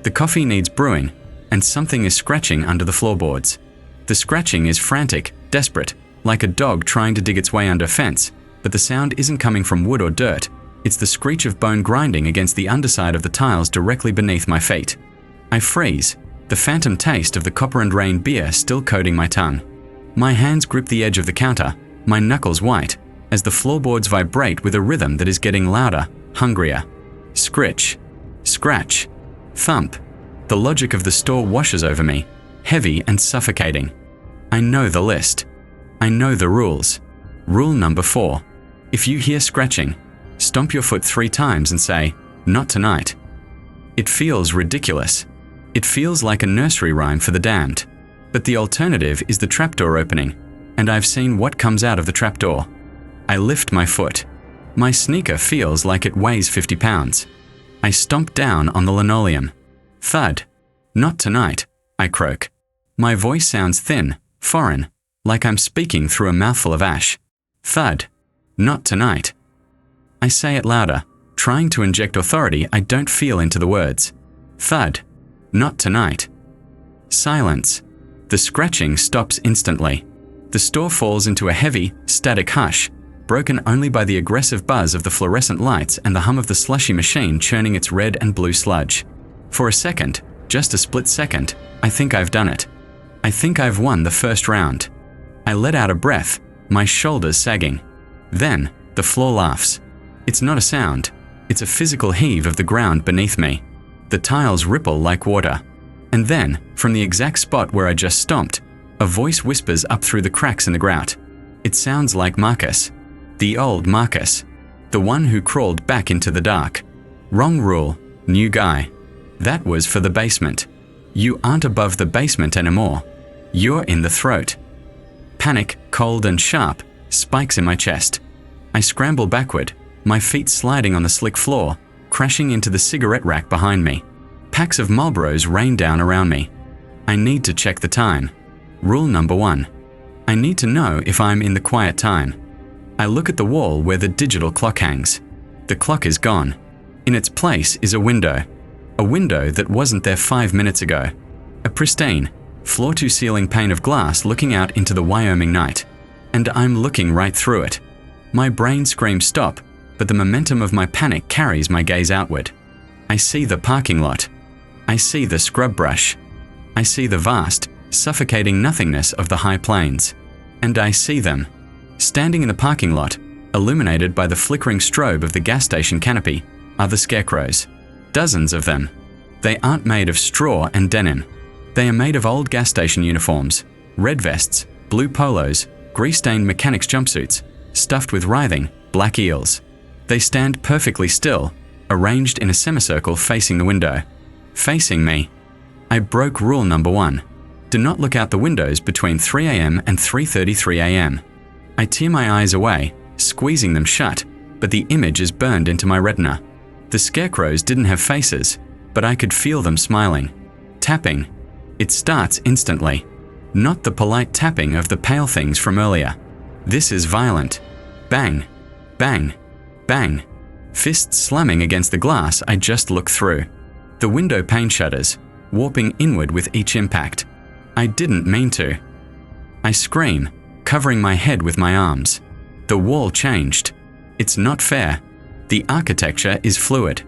The coffee needs brewing, and something is scratching under the floorboards. The scratching is frantic, desperate, like a dog trying to dig its way under a fence, but the sound isn't coming from wood or dirt. It's the screech of bone grinding against the underside of the tiles directly beneath my feet. I freeze, the phantom taste of the Copper and Rain beer still coating my tongue. My hands grip the edge of the counter, my knuckles white, as the floorboards vibrate with a rhythm that is getting louder, hungrier. Scritch, scratch, thump. The logic of the store washes over me, heavy and suffocating. I know the list. I know the rules. Rule number 4. If you hear scratching, stomp your foot 3 times and say, "Not tonight." It feels ridiculous. It feels like a nursery rhyme for the damned. But the alternative is the trapdoor opening, and I've seen what comes out of the trapdoor. I lift my foot. My sneaker feels like it weighs 50 pounds. I stomp down on the linoleum. Thud. "Not tonight," I croak. My voice sounds thin, foreign, like I'm speaking through a mouthful of ash. Thud. "Not tonight." I say it louder, trying to inject authority I don't feel into the words. Thud. "Not tonight." Silence. The scratching stops instantly. The store falls into a heavy, static hush, broken only by the aggressive buzz of the fluorescent lights and the hum of the slushy machine churning its red and blue sludge. For a second, just a split second, I think I've done it. I think I've won the first round. I let out a breath, my shoulders sagging. Then, the floor laughs. It's not a sound. It's a physical heave of the ground beneath me. The tiles ripple like water. And then, from the exact spot where I just stomped, a voice whispers up through the cracks in the grout. It sounds like Marcus. The old Marcus. The one who crawled back into the dark. Wrong rule, new guy. That was for the basement. You aren't above the basement anymore. You're in the throat. Panic, cold and sharp, spikes in my chest. I scramble backward, my feet sliding on the slick floor, crashing into the cigarette rack behind me. Packs of Marlboros rain down around me. I need to check the time. Rule number 1. I need to know if I'm in the quiet time. I look at the wall where the digital clock hangs. The clock is gone. In its place is a window. A window that wasn't there 5 minutes ago. A pristine, floor-to-ceiling pane of glass looking out into the Wyoming night. And I'm looking right through it. My brain screams stop, but the momentum of my panic carries my gaze outward. I see the parking lot. I see the scrub brush. I see the vast, suffocating nothingness of the high plains. And I see them. Standing in the parking lot, illuminated by the flickering strobe of the gas station canopy, are the scarecrows. Dozens of them. They aren't made of straw and denim. They are made of old gas station uniforms, red vests, blue polos, grease-stained mechanics jumpsuits, stuffed with writhing, black eels. They stand perfectly still, arranged in a semicircle facing the window. Facing me. I broke rule number 1. Do not look out the windows between 3 a.m. and 3:33 a.m. I tear my eyes away, squeezing them shut, but the image is burned into my retina. The scarecrows didn't have faces, but I could feel them smiling. Tapping. It starts instantly. Not the polite tapping of the pale things from earlier. This is violent. Bang, bang, bang. Fists slamming against the glass I just looked through. The window pane shutters, warping inward with each impact. I didn't mean to. I scream, covering my head with my arms. The wall changed. It's not fair. The architecture is fluid.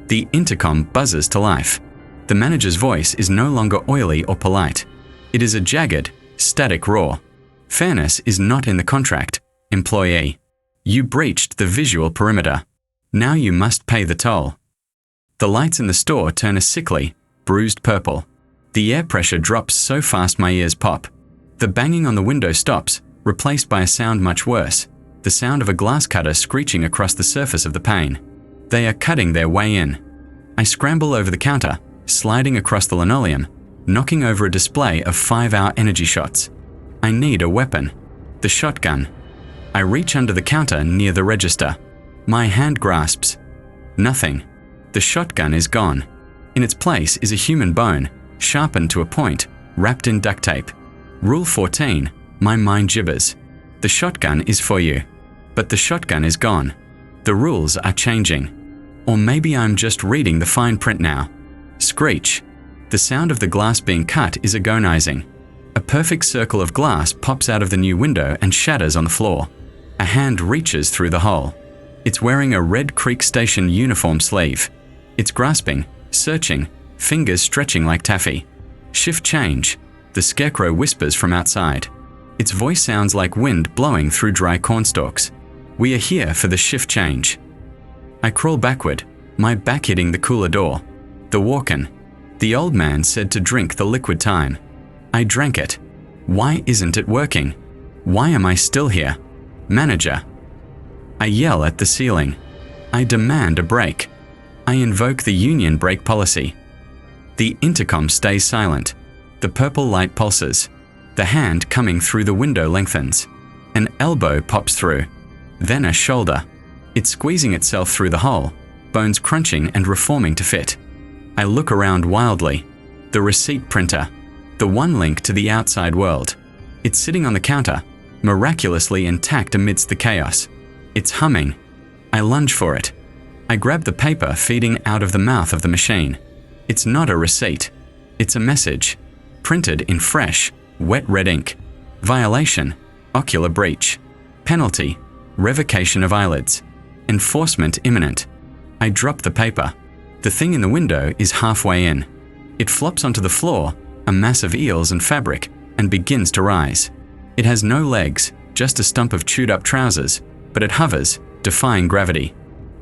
The intercom buzzes to life. The manager's voice is no longer oily or polite. It is a jagged, static roar. Fairness is not in the contract, employee. You breached the visual perimeter. Now you must pay the toll. The lights in the store turn a sickly, bruised purple. The air pressure drops so fast my ears pop. The banging on the window stops, replaced by a sound much worse, the sound of a glass cutter screeching across the surface of the pane. They are cutting their way in. I scramble over the counter, sliding across the linoleum, knocking over a display of 5-hour energy shots. I need a weapon. The shotgun. I reach under the counter near the register. My hand grasps. Nothing. The shotgun is gone. In its place is a human bone, sharpened to a point, wrapped in duct tape. Rule 14, my mind gibbers. The shotgun is for you. But the shotgun is gone. The rules are changing. Or maybe I'm just reading the fine print now. Screech. The sound of the glass being cut is agonizing. A perfect circle of glass pops out of the new window and shatters on the floor. A hand reaches through the hole. It's wearing a red Creek Station uniform sleeve. It's grasping, searching, fingers stretching like taffy. Shift change. The scarecrow whispers from outside. Its voice sounds like wind blowing through dry cornstalks. We are here for the shift change. I crawl backward, my back hitting the cooler door. The walk-in. The old man said to drink the liquid time. I drank it. Why isn't it working? Why am I still here? Manager. I yell at the ceiling. I demand a break. I invoke the union break policy. The intercom stays silent. The purple light pulses. The hand coming through the window lengthens. An elbow pops through. Then a shoulder. It's squeezing itself through the hole, bones crunching and reforming to fit. I look around wildly. The receipt printer. The one link to the outside world. It's sitting on the counter, miraculously intact amidst the chaos. It's humming. I lunge for it. I grab the paper feeding out of the mouth of the machine. It's not a receipt. It's a message. Printed in fresh, wet red ink. Violation. Ocular breach. Penalty. Revocation of eyelids. Enforcement imminent. I drop the paper. The thing in the window is halfway in. It flops onto the floor, a mass of eels and fabric, and begins to rise. It has no legs, just a stump of chewed up trousers, but it hovers, defying gravity.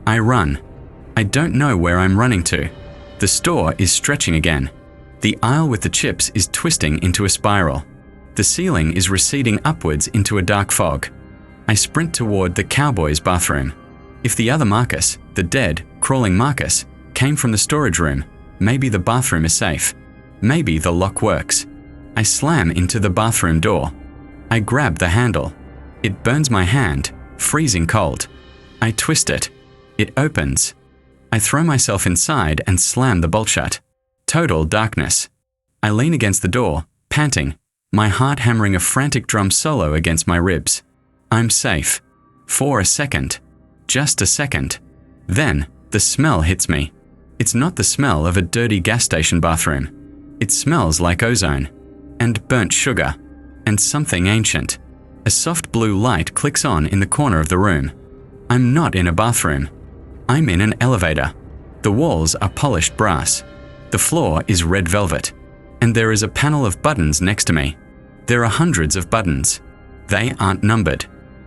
I run. I don't know where I'm running to. The store is stretching again. The aisle with the chips is twisting into a spiral. The ceiling is receding upwards into a dark fog. I sprint toward the cowboy's bathroom. If the other Marcus, the dead, crawling Marcus, came from the storage room, maybe the bathroom is safe. Maybe the lock works. I slam into the bathroom door. I grab the handle. It burns my hand, freezing cold. I twist it. It opens. I throw myself inside and slam the bolt shut. Total darkness. I lean against the door, panting, my heart hammering a frantic drum solo against my ribs. I'm safe. For a second. Just a second. Then, the smell hits me. It's not the smell of a dirty gas station bathroom. It smells like ozone, and burnt sugar, and something ancient. A soft blue light clicks on in the corner of the room. I'm not in a bathroom. I'm in an elevator. The walls are polished brass. The floor is red velvet, and there is a panel of buttons next to me. There are hundreds of buttons. They aren't numbered.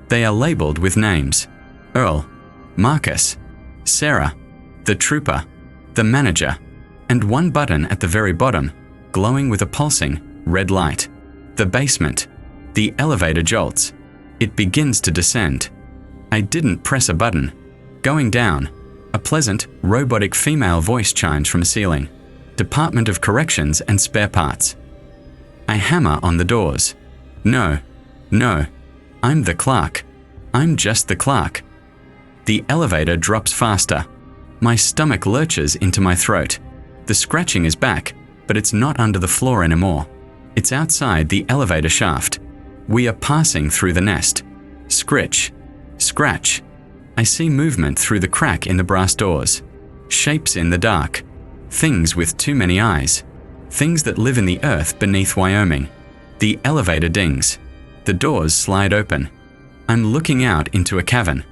They are labeled with names. Earl, Marcus, Sarah, the trooper, the manager, and one button at the very bottom, glowing with a pulsing, red light. The basement. The elevator jolts. It begins to descend. I didn't press a button. Going down. A pleasant, robotic female voice chimes from the ceiling. Department of Corrections and Spare Parts. I hammer on the doors. No, no, I'm the clerk. I'm just the clerk. The elevator drops faster. My stomach lurches into my throat. The scratching is back, but it's not under the floor anymore. It's outside the elevator shaft. We are passing through the nest. Scritch, scratch. I see movement through the crack in the brass doors. Shapes in the dark. Things with too many eyes. Things that live in the earth beneath Wyoming. The elevator dings. The doors slide open. I'm looking out into a cavern.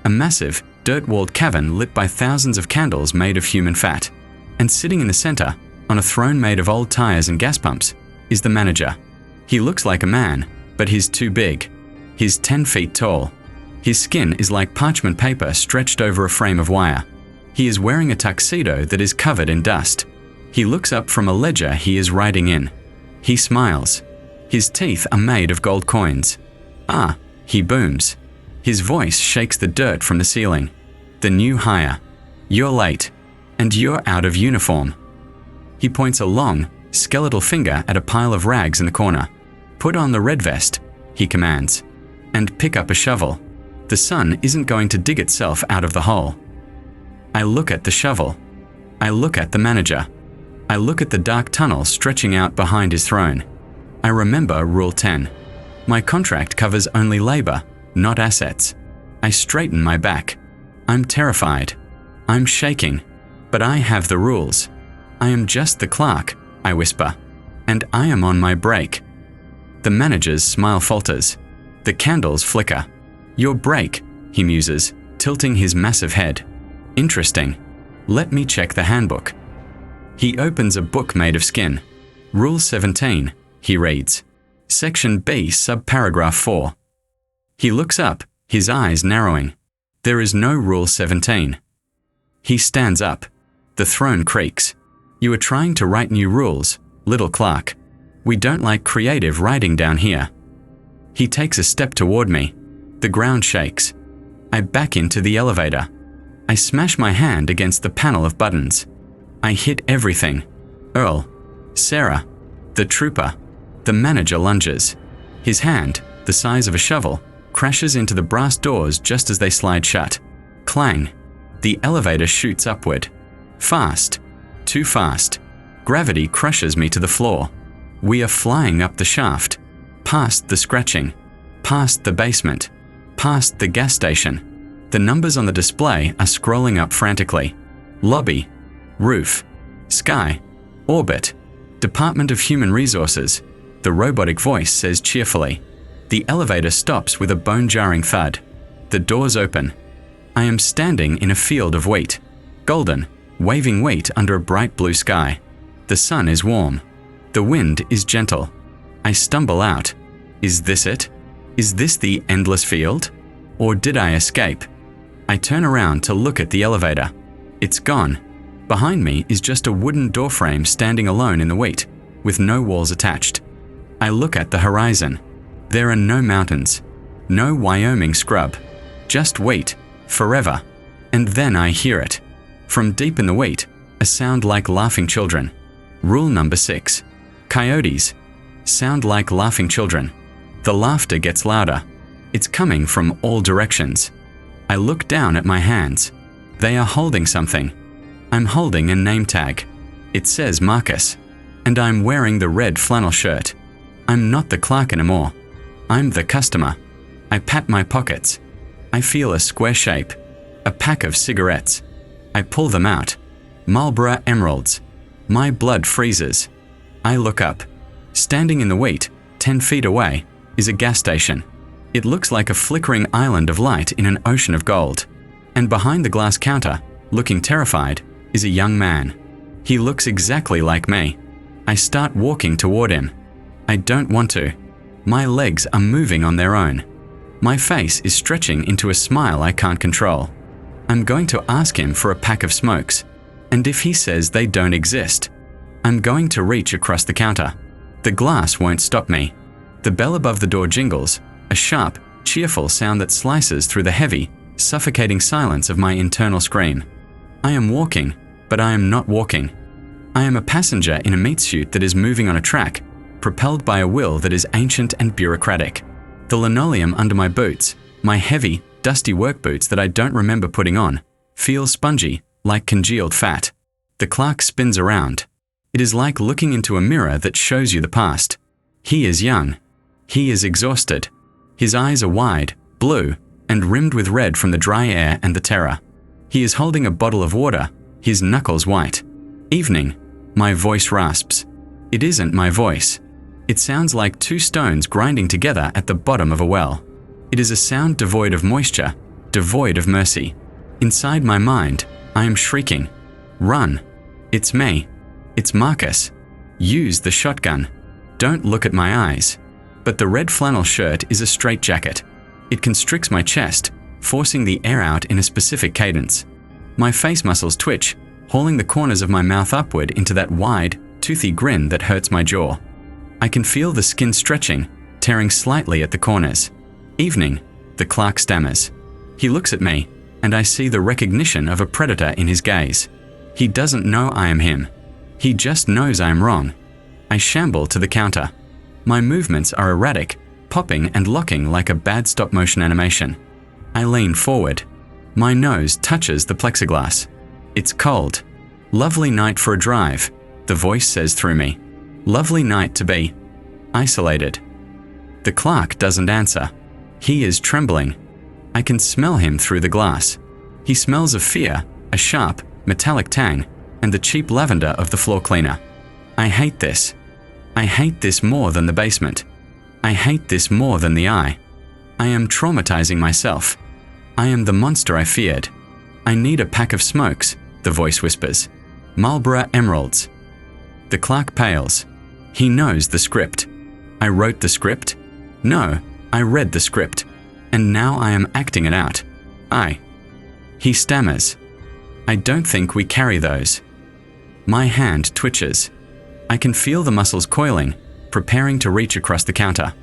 A massive, dirt-walled cavern lit by thousands of candles made of human fat. And sitting in the center, on a throne made of old tires and gas pumps, is the manager. He looks like a man, but he's too big. He's 10 feet tall. His skin is like parchment paper stretched over a frame of wire. He is wearing a tuxedo that is covered in dust. He looks up from a ledger he is writing in. He smiles. His teeth are made of gold coins. Ah, he booms. His voice shakes the dirt from the ceiling. The new hire. You're late. And you're out of uniform. He points a long, skeletal finger at a pile of rags in the corner. Put on the red vest, he commands. And pick up a shovel. The sun isn't going to dig itself out of the hole. I look at the shovel. I look at the manager. I look at the dark tunnel stretching out behind his throne. I remember Rule 10. My contract covers only labor, not assets. I straighten my back. I'm terrified. I'm shaking. But I have the rules. I am just the clerk, I whisper. And I am on my break. The manager's smile falters. The candles flicker. Your break, he muses, tilting his massive head. Interesting. Let me check the handbook. He opens a book made of skin. Rule 17, he reads. Section B, subparagraph 4. He looks up, his eyes narrowing. There is no Rule 17. He stands up. The throne creaks. You are trying to write new rules, little clerk. We don't like creative writing down here. He takes a step toward me. The ground shakes. I back into the elevator. I smash my hand against the panel of buttons. I hit everything. Earl, Sarah, the trooper. The manager lunges. His hand, the size of a shovel, crashes into the brass doors just as they slide shut. Clang. The elevator shoots upward. Fast. Too fast. Gravity crushes me to the floor. We are flying up the shaft. Past the scratching. Past the basement. Past the gas station. The numbers on the display are scrolling up frantically. Lobby. Roof. Sky. Orbit. Department of Human Resources. The robotic voice says cheerfully. The elevator stops with a bone-jarring thud. The doors open. I am standing in a field of wheat. Golden, waving wheat under a bright blue sky. The sun is warm. The wind is gentle. I stumble out. Is this it? Is this the endless field? Or did I escape? I turn around to look at the elevator. It's gone. Behind me is just a wooden doorframe standing alone in the wheat, with no walls attached. I look at the horizon. There are no mountains. No Wyoming scrub. Just wheat. Forever. And then I hear it. From deep in the wheat, a sound like laughing children. Rule number 6. Coyotes. Sound like laughing children. The laughter gets louder. It's coming from all directions. I look down at my hands. They are holding something. I'm holding a name tag. It says Marcus. And I'm wearing the red flannel shirt. I'm not the clerk anymore. I'm the customer. I pat my pockets. I feel a square shape. A pack of cigarettes. I pull them out. Marlboro Emeralds. My blood freezes. I look up. Standing in the wheat, 10 feet away, is a gas station. It looks like a flickering island of light in an ocean of gold. And behind the glass counter, looking terrified, is a young man. He looks exactly like me. I start walking toward him. I don't want to. My legs are moving on their own. My face is stretching into a smile I can't control. I'm going to ask him for a pack of smokes. And if he says they don't exist, I'm going to reach across the counter. The glass won't stop me. The bell above the door jingles, a sharp, cheerful sound that slices through the heavy, suffocating silence of my internal scream. I am walking, but I am not walking. I am a passenger in a meat suit that is moving on a track, propelled by a will that is ancient and bureaucratic. The linoleum under my boots, my heavy, dusty work boots that I don't remember putting on, feel spongy, like congealed fat. The clock spins around. It is like looking into a mirror that shows you the past. He is young. He is exhausted. His eyes are wide, blue, and rimmed with red from the dry air and the terror. He is holding a bottle of water, his knuckles white. Evening. My voice rasps. It isn't my voice. It sounds like two stones grinding together at the bottom of a well. It is a sound devoid of moisture, devoid of mercy. Inside my mind, I am shrieking. Run. It's me. It's Marcus. Use the shotgun. Don't look at my eyes. But the red flannel shirt is a straitjacket. It constricts my chest, forcing the air out in a specific cadence. My face muscles twitch, hauling the corners of my mouth upward into that wide, toothy grin that hurts my jaw. I can feel the skin stretching, tearing slightly at the corners. Evening, the clerk stammers. He looks at me, and I see the recognition of a predator in his gaze. He doesn't know I am him. He just knows I am wrong. I shamble to the counter. My movements are erratic, popping and locking like a bad stop-motion animation. I lean forward. My nose touches the plexiglass. It's cold. Lovely night for a drive, the voice says through me. Lovely night to be isolated. The clerk doesn't answer. He is trembling. I can smell him through the glass. He smells of fear, a sharp, metallic tang, and the cheap lavender of the floor cleaner. I hate this. I hate this more than the basement. I hate this more than the eye. I am traumatizing myself. I am the monster I feared. I need a pack of smokes, the voice whispers. Marlboro Emeralds. The clerk pales. He knows the script. I wrote the script? No, I read the script. And now I am acting it out. He stammers. I don't think we carry those. My hand twitches. I can feel the muscles coiling, preparing to reach across the counter.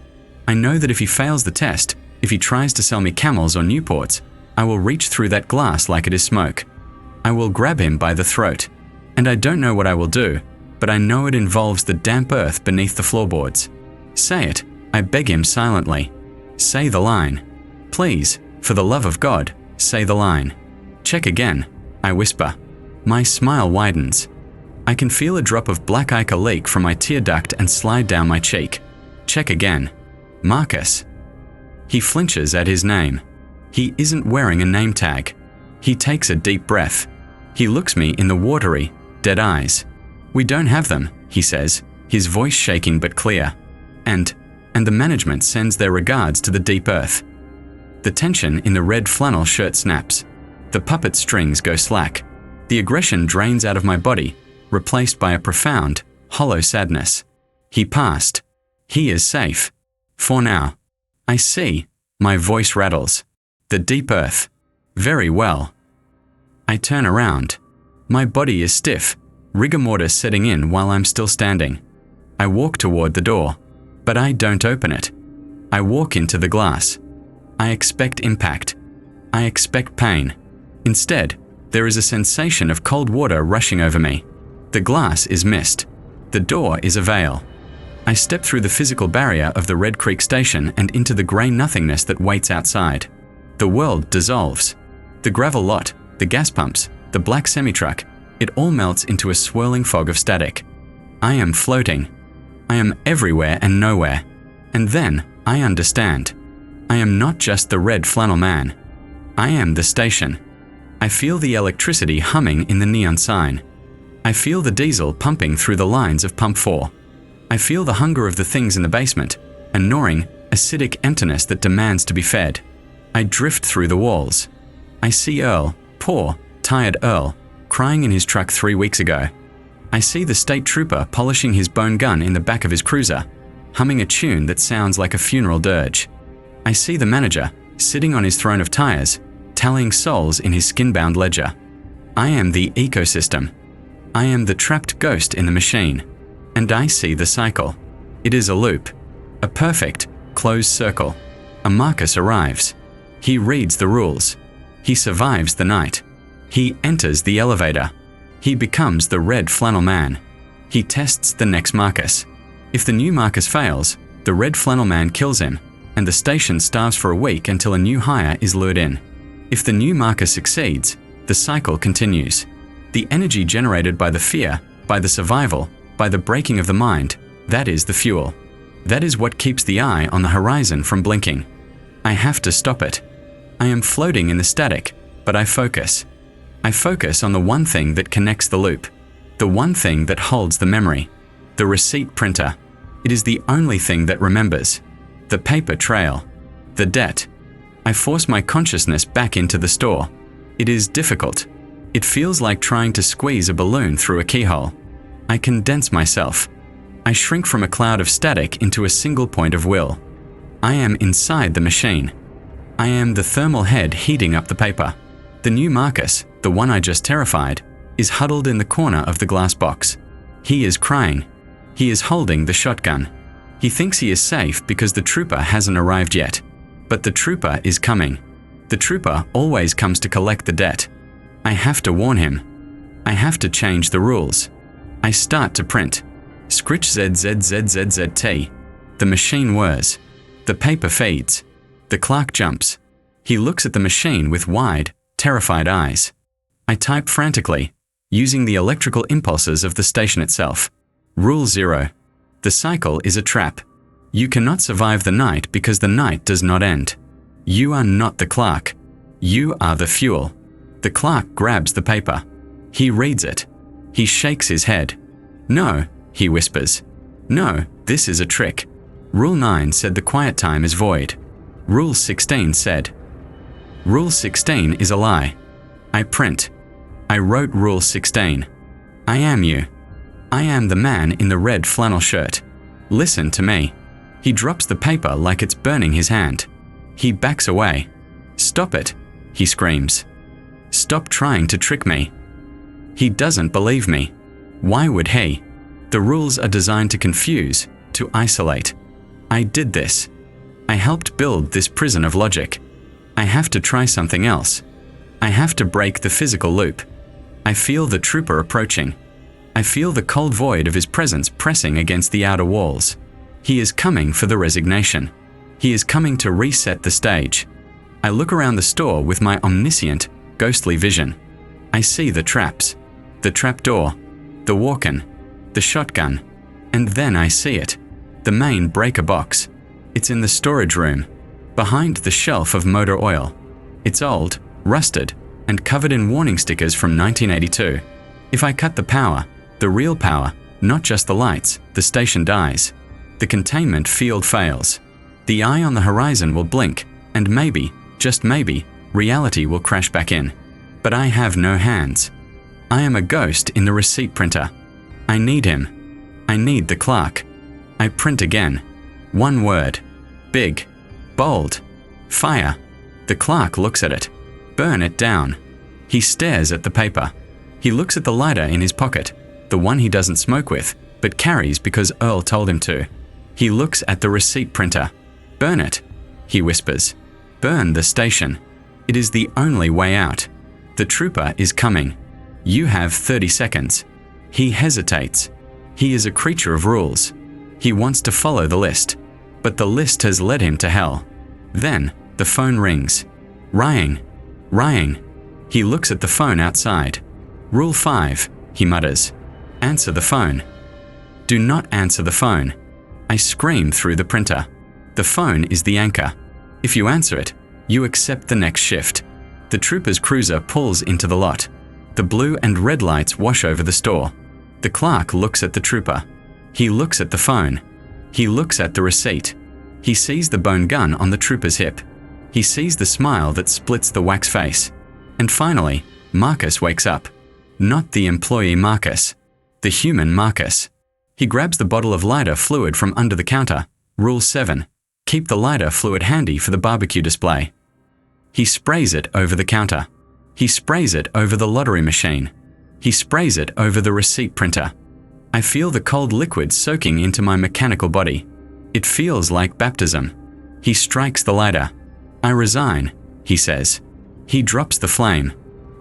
I know that if he fails the test, if he tries to sell me Camels or Newports, I will reach through that glass like it is smoke. I will grab him by the throat. And I don't know what I will do, but I know it involves the damp earth beneath the floorboards. Say it, I beg him silently. Say the line. Please, for the love of God, say the line. Check again, I whisper. My smile widens. I can feel a drop of black ichor leak from my tear duct and slide down my cheek. Check again. Marcus. He flinches at his name. He isn't wearing a name tag. He takes a deep breath. He looks me in the watery, dead eyes. We don't have them, he says, his voice shaking but clear. And the management sends their regards to the deep earth. The tension in the red flannel shirt snaps. The puppet strings go slack. The aggression drains out of my body, replaced by a profound, hollow sadness. He passed. He is safe. For now. I see. My voice rattles. The deep earth. Very well. I turn around. My body is stiff, rigor mortis setting in while I'm still standing. I walk toward the door, but I don't open it. I walk into the glass. I expect impact. I expect pain. Instead, there is a sensation of cold water rushing over me. The glass is mist. The door is a veil. I step through the physical barrier of the Red Creek station and into the grey nothingness that waits outside. The world dissolves. The gravel lot, the gas pumps, the black semi-truck, it all melts into a swirling fog of static. I am floating. I am everywhere and nowhere. And then I understand. I am not just the red flannel man. I am the station. I feel the electricity humming in the neon sign. I feel the diesel pumping through the lines of Pump 4. I feel the hunger of the things in the basement, a gnawing, acidic emptiness that demands to be fed. I drift through the walls. I see Earl, poor, tired Earl, crying in his truck 3 weeks ago. I see the state trooper polishing his bone gun in the back of his cruiser, humming a tune that sounds like a funeral dirge. I see the manager, sitting on his throne of tires, tallying souls in his skin-bound ledger. I am the ecosystem. I am the trapped ghost in the machine. And I see the cycle. It is a loop. A perfect, closed circle. A Marcus arrives. He reads the rules. He survives the night. He enters the elevator. He becomes the red flannel man. He tests the next Marcus. If the new Marcus fails, the red flannel man kills him, and the station starves for a week until a new hire is lured in. If the new Marcus succeeds, the cycle continues. The energy generated by the fear, by the survival, by the breaking of the mind, that is the fuel. That is what keeps the eye on the horizon from blinking. I have to stop it. I am floating in the static, but I focus. I focus on the one thing that connects the loop, the one thing that holds the memory, the receipt printer. It is the only thing that remembers. The paper trail. The debt. I force my consciousness back into the store. It is difficult. It feels like trying to squeeze a balloon through a keyhole. I condense myself. I shrink from a cloud of static into a single point of will. I am inside the machine. I am the thermal head heating up the paper. The new Marcus, the one I just terrified, is huddled in the corner of the glass box. He is crying. He is holding the shotgun. He thinks he is safe because the trooper hasn't arrived yet. But the trooper is coming. The trooper always comes to collect the debt. I have to warn him. I have to change the rules. I start to print. Scritch ZZZZZT. The machine whirs. The paper feeds. The clerk jumps. He looks at the machine with wide, terrified eyes. I type frantically, using the electrical impulses of the station itself. Rule 0. The cycle is a trap. You cannot survive the night because the night does not end. You are not the clerk. You are the fuel. The clerk grabs the paper. He reads it. He shakes his head. No, he whispers. No, this is a trick. Rule 9 said the quiet time is void. Rule 16 said. Rule 16 is a lie. I print. I wrote Rule 16. I am you. I am the man in the red flannel shirt. Listen to me. He drops the paper like it's burning his hand. He backs away. Stop it, he screams. Stop trying to trick me. He doesn't believe me. Why would he? The rules are designed to confuse, to isolate. I did this. I helped build this prison of logic. I have to try something else. I have to break the physical loop. I feel the trooper approaching. I feel the cold void of his presence pressing against the outer walls. He is coming for the resignation. He is coming to reset the stage. I look around the store with my omniscient, ghostly vision. I see the traps, the trapdoor, the walk-in, the shotgun, and then I see it. The main breaker box. It's in the storage room, behind the shelf of motor oil. It's old, rusted, and covered in warning stickers from 1982. If I cut the power, the real power, not just the lights, the station dies. The containment field fails. The eye on the horizon will blink, and maybe, just maybe, reality will crash back in. But I have no hands. I am a ghost in the receipt printer. I need him. I need the clerk. I print again. One word. Big. Bold. Fire. The clerk looks at it. Burn it down. He stares at the paper. He looks at the lighter in his pocket, the one he doesn't smoke with, but carries because Earl told him to. He looks at the receipt printer. Burn it, he whispers. Burn the station. It is the only way out. The trooper is coming. You have 30 seconds. He hesitates. He is a creature of rules. He wants to follow the list, but the list has led him to hell. Then the phone rings. Rying. Rying. He looks at the phone outside. Rule 5, he mutters. Answer the phone. Do not answer the phone. I scream through the printer. The phone is the anchor. If you answer it, you accept the next shift. The trooper's cruiser pulls into the lot. The blue and red lights wash over the store. The clerk looks at the trooper. He looks at the phone. He looks at the receipt. He sees the bone gun on the trooper's hip. He sees the smile that splits the wax face. And finally, Marcus wakes up. Not the employee Marcus. The human Marcus. He grabs the bottle of lighter fluid from under the counter. Rule 7. Keep the lighter fluid handy for the barbecue display. He sprays it over the counter. He sprays it over the lottery machine. He sprays it over the receipt printer. I feel the cold liquid soaking into my mechanical body. It feels like baptism. He strikes the lighter. I resign, he says. He drops the flame.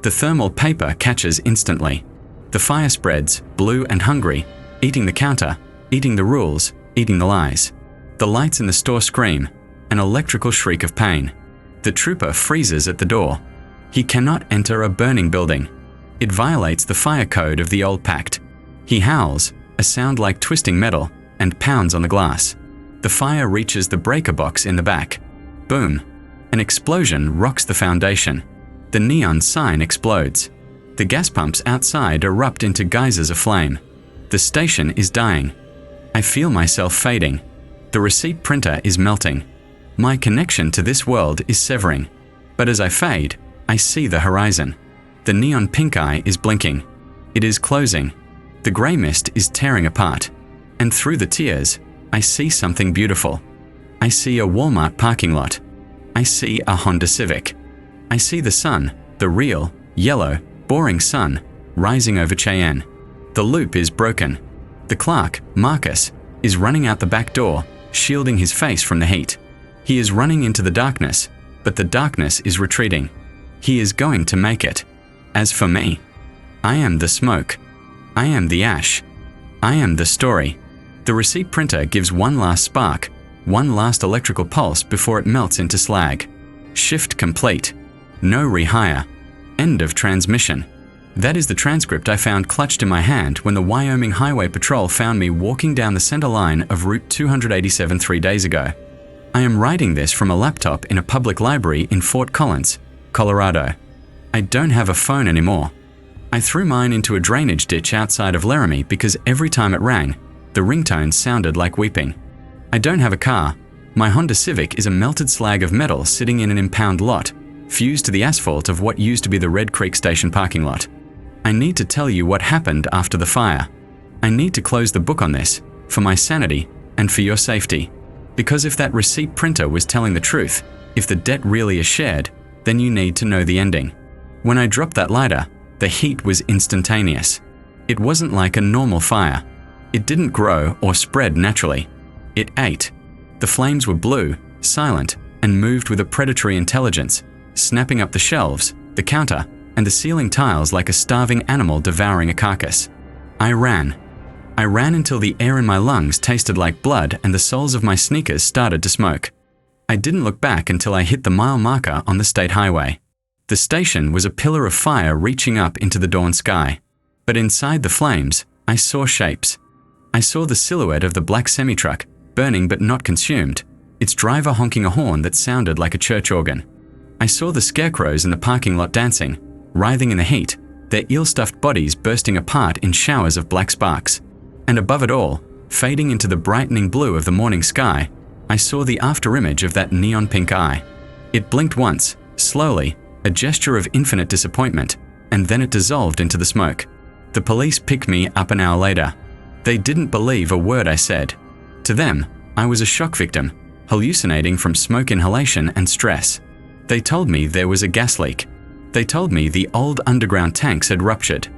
The thermal paper catches instantly. The fire spreads, blue and hungry, eating the counter, eating the rules, eating the lies. The lights in the store scream, an electrical shriek of pain. The trooper freezes at the door. He cannot enter a burning building. It violates the fire code of the old pact. He howls, a sound like twisting metal, and pounds on the glass. The fire reaches the breaker box in the back. Boom! An explosion rocks the foundation. The neon sign explodes. The gas pumps outside erupt into geysers of flame. The station is dying. I feel myself fading. The receipt printer is melting. My connection to this world is severing. But as I fade, I see the horizon. The neon pink eye is blinking. It is closing. The grey mist is tearing apart. And through the tears, I see something beautiful. I see a Walmart parking lot. I see a Honda Civic. I see the sun, the real, yellow, boring sun, rising over Cheyenne. The loop is broken. The clerk, Marcus, is running out the back door, shielding his face from the heat. He is running into the darkness, but the darkness is retreating. He is going to make it. As for me, I am the smoke. I am the ash. I am the story. The receipt printer gives one last spark, one last electrical pulse before it melts into slag. Shift complete. No rehire. End of transmission. That is the transcript I found clutched in my hand when the Wyoming Highway Patrol found me walking down the center line of Route 287 3 days ago. I am writing this from a laptop in a public library in Fort Collins, Colorado. I don't have a phone anymore. I threw mine into a drainage ditch outside of Laramie because every time it rang, the ringtone sounded like weeping. I don't have a car. My Honda Civic is a melted slag of metal sitting in an impound lot, fused to the asphalt of what used to be the Red Creek Station parking lot. I need to tell you what happened after the fire. I need to close the book on this, for my sanity and for your safety. Because if that receipt printer was telling the truth, if the debt really is shared, then you need to know the ending. When I dropped that lighter, the heat was instantaneous. It wasn't like a normal fire. It didn't grow or spread naturally. It ate. The flames were blue, silent, and moved with a predatory intelligence, snapping up the shelves, the counter, and the ceiling tiles like a starving animal devouring a carcass. I ran. I ran until the air in my lungs tasted like blood and the soles of my sneakers started to smoke. I didn't look back until I hit the mile marker on the state highway. The station was a pillar of fire reaching up into the dawn sky. But inside the flames, I saw shapes. I saw the silhouette of the black semi-truck, burning but not consumed, its driver honking a horn that sounded like a church organ. I saw the scarecrows in the parking lot dancing, writhing in the heat, their eel-stuffed bodies bursting apart in showers of black sparks. And above it all, fading into the brightening blue of the morning sky, I saw the afterimage of that neon pink eye. It blinked once, slowly, a gesture of infinite disappointment, and then it dissolved into the smoke. The police picked me up an hour later. They didn't believe a word I said. To them, I was a shock victim, hallucinating from smoke inhalation and stress. They told me there was a gas leak. They told me the old underground tanks had ruptured.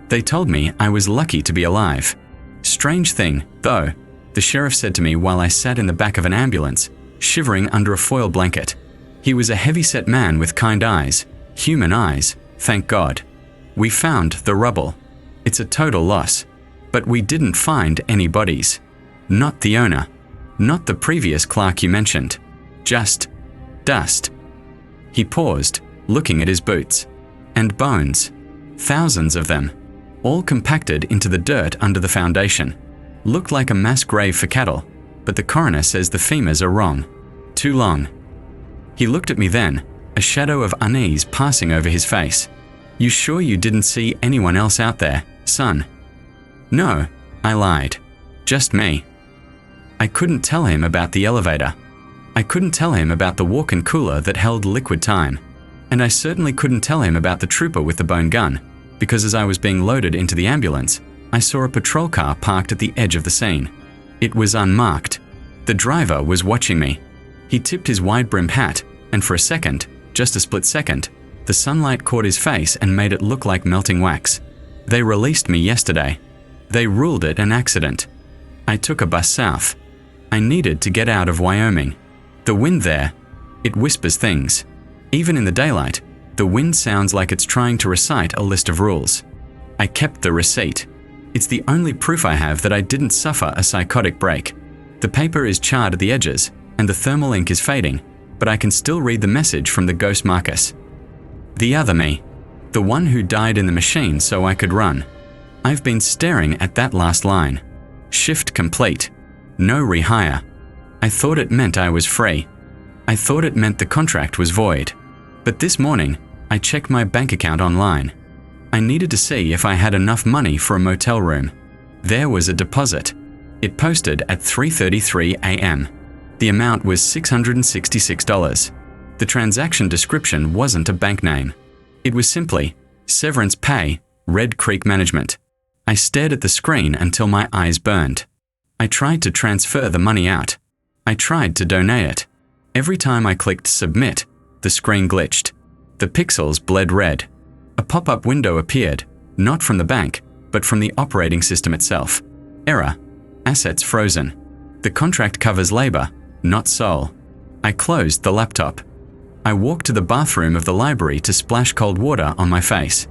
They told me I was lucky to be alive. Strange thing, though, the sheriff said to me while I sat in the back of an ambulance, shivering under a foil blanket. He was a heavy-set man with kind eyes, human eyes, thank God. We found the rubble. It's a total loss. But we didn't find any bodies. Not the owner. Not the previous clerk you mentioned. Just dust. He paused, looking at his boots. And bones. Thousands of them. All compacted into the dirt under the foundation. Looked like a mass grave for cattle, but the coroner says the femurs are wrong. Too long. He looked at me then, a shadow of unease passing over his face. You sure you didn't see anyone else out there, son? No, I lied. Just me. I couldn't tell him about the elevator. I couldn't tell him about the walk-in cooler that held liquid time. And I certainly couldn't tell him about the trooper with the bone gun, because as I was being loaded into the ambulance, I saw a patrol car parked at the edge of the scene. It was unmarked. The driver was watching me. He tipped his wide-brimmed hat, and for a second, just a split second, the sunlight caught his face and made it look like melting wax. They released me yesterday. They ruled it an accident. I took a bus south. I needed to get out of Wyoming. The wind there, it whispers things. Even in the daylight, the wind sounds like it's trying to recite a list of rules. I kept the receipt. It's the only proof I have that I didn't suffer a psychotic break. The paper is charred at the edges, and the thermal ink is fading, but I can still read the message from the ghost Marcus. The other me. The one who died in the machine so I could run. I've been staring at that last line. Shift complete. No rehire. I thought it meant I was free. I thought it meant the contract was void. But this morning, I checked my bank account online. I needed to see if I had enough money for a motel room. There was a deposit. It posted at 3:33 a.m. The amount was $666. The transaction description wasn't a bank name. It was simply, Severance Pay, Red Creek Management. I stared at the screen until my eyes burned. I tried to transfer the money out. I tried to donate it. Every time I clicked Submit, the screen glitched. The pixels bled red. A pop-up window appeared, not from the bank, but from the operating system itself. Error. Assets frozen. The contract covers labor, not soul. I closed the laptop. I walked to the bathroom of the library to splash cold water on my face.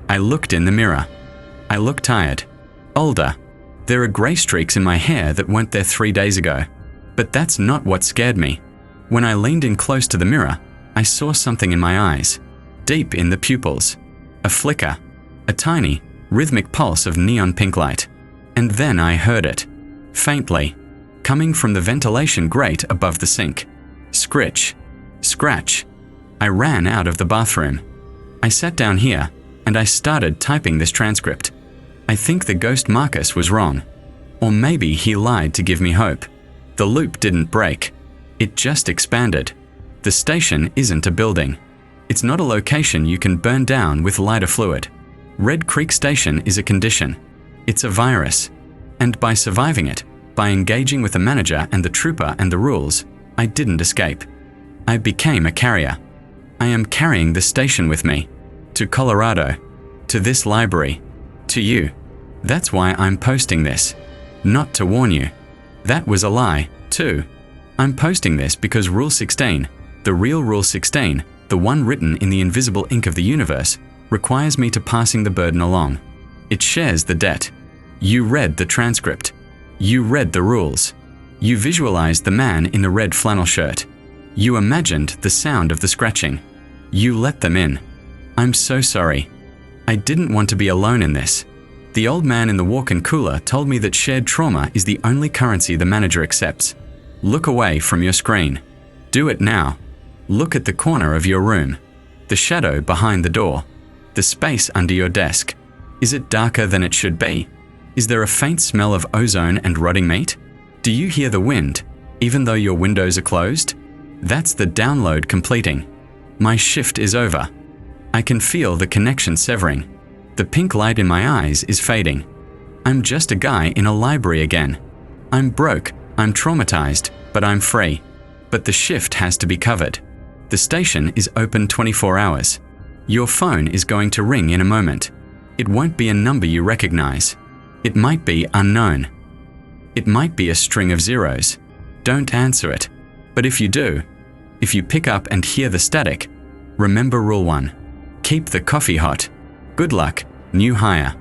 I looked in the mirror. I looked tired. Older. There are grey streaks in my hair that weren't there 3 days ago. But that's not what scared me. When I leaned in close to the mirror, I saw something in my eyes. Deep in the pupils. A flicker. A tiny, rhythmic pulse of neon pink light. And then I heard it. Faintly. Coming from the ventilation grate above the sink. Scritch. Scratch. I ran out of the bathroom. I sat down here, and I started typing this transcript. I think the ghost Marcus was wrong. Or maybe he lied to give me hope. The loop didn't break. It just expanded. The station isn't a building. It's not a location you can burn down with lighter fluid. Red Creek Station is a condition. It's a virus. And by surviving it, by engaging with the manager and the trooper and the rules, I didn't escape. I became a carrier. I am carrying the station with me. To Colorado. To this library. To you. That's why I'm posting this. Not to warn you. That was a lie, too. I'm posting this because Rule 16, the real Rule 16, the one written in the invisible ink of the universe, requires me to passing the burden along. It shares the debt. You read the transcript. You read the rules. You visualized the man in the red flannel shirt. You imagined the sound of the scratching. You let them in. I'm so sorry. I didn't want to be alone in this. The old man in the walk-in cooler told me that shared trauma is the only currency the manager accepts. Look away from your screen. Do it now. Look at the corner of your room. The shadow behind the door. The space under your desk. Is it darker than it should be? Is there a faint smell of ozone and rotting meat? Do you hear the wind, even though your windows are closed? That's the download completing. My shift is over. I can feel the connection severing. The pink light in my eyes is fading. I'm just a guy in a library again. I'm broke, I'm traumatized, but I'm free. But the shift has to be covered. The station is open 24 hours. Your phone is going to ring in a moment. It won't be a number you recognize. It might be unknown. It might be a string of zeros. Don't answer it. But if you do, if you pick up and hear the static, remember Rule 1. Keep the coffee hot. Good luck, new hire.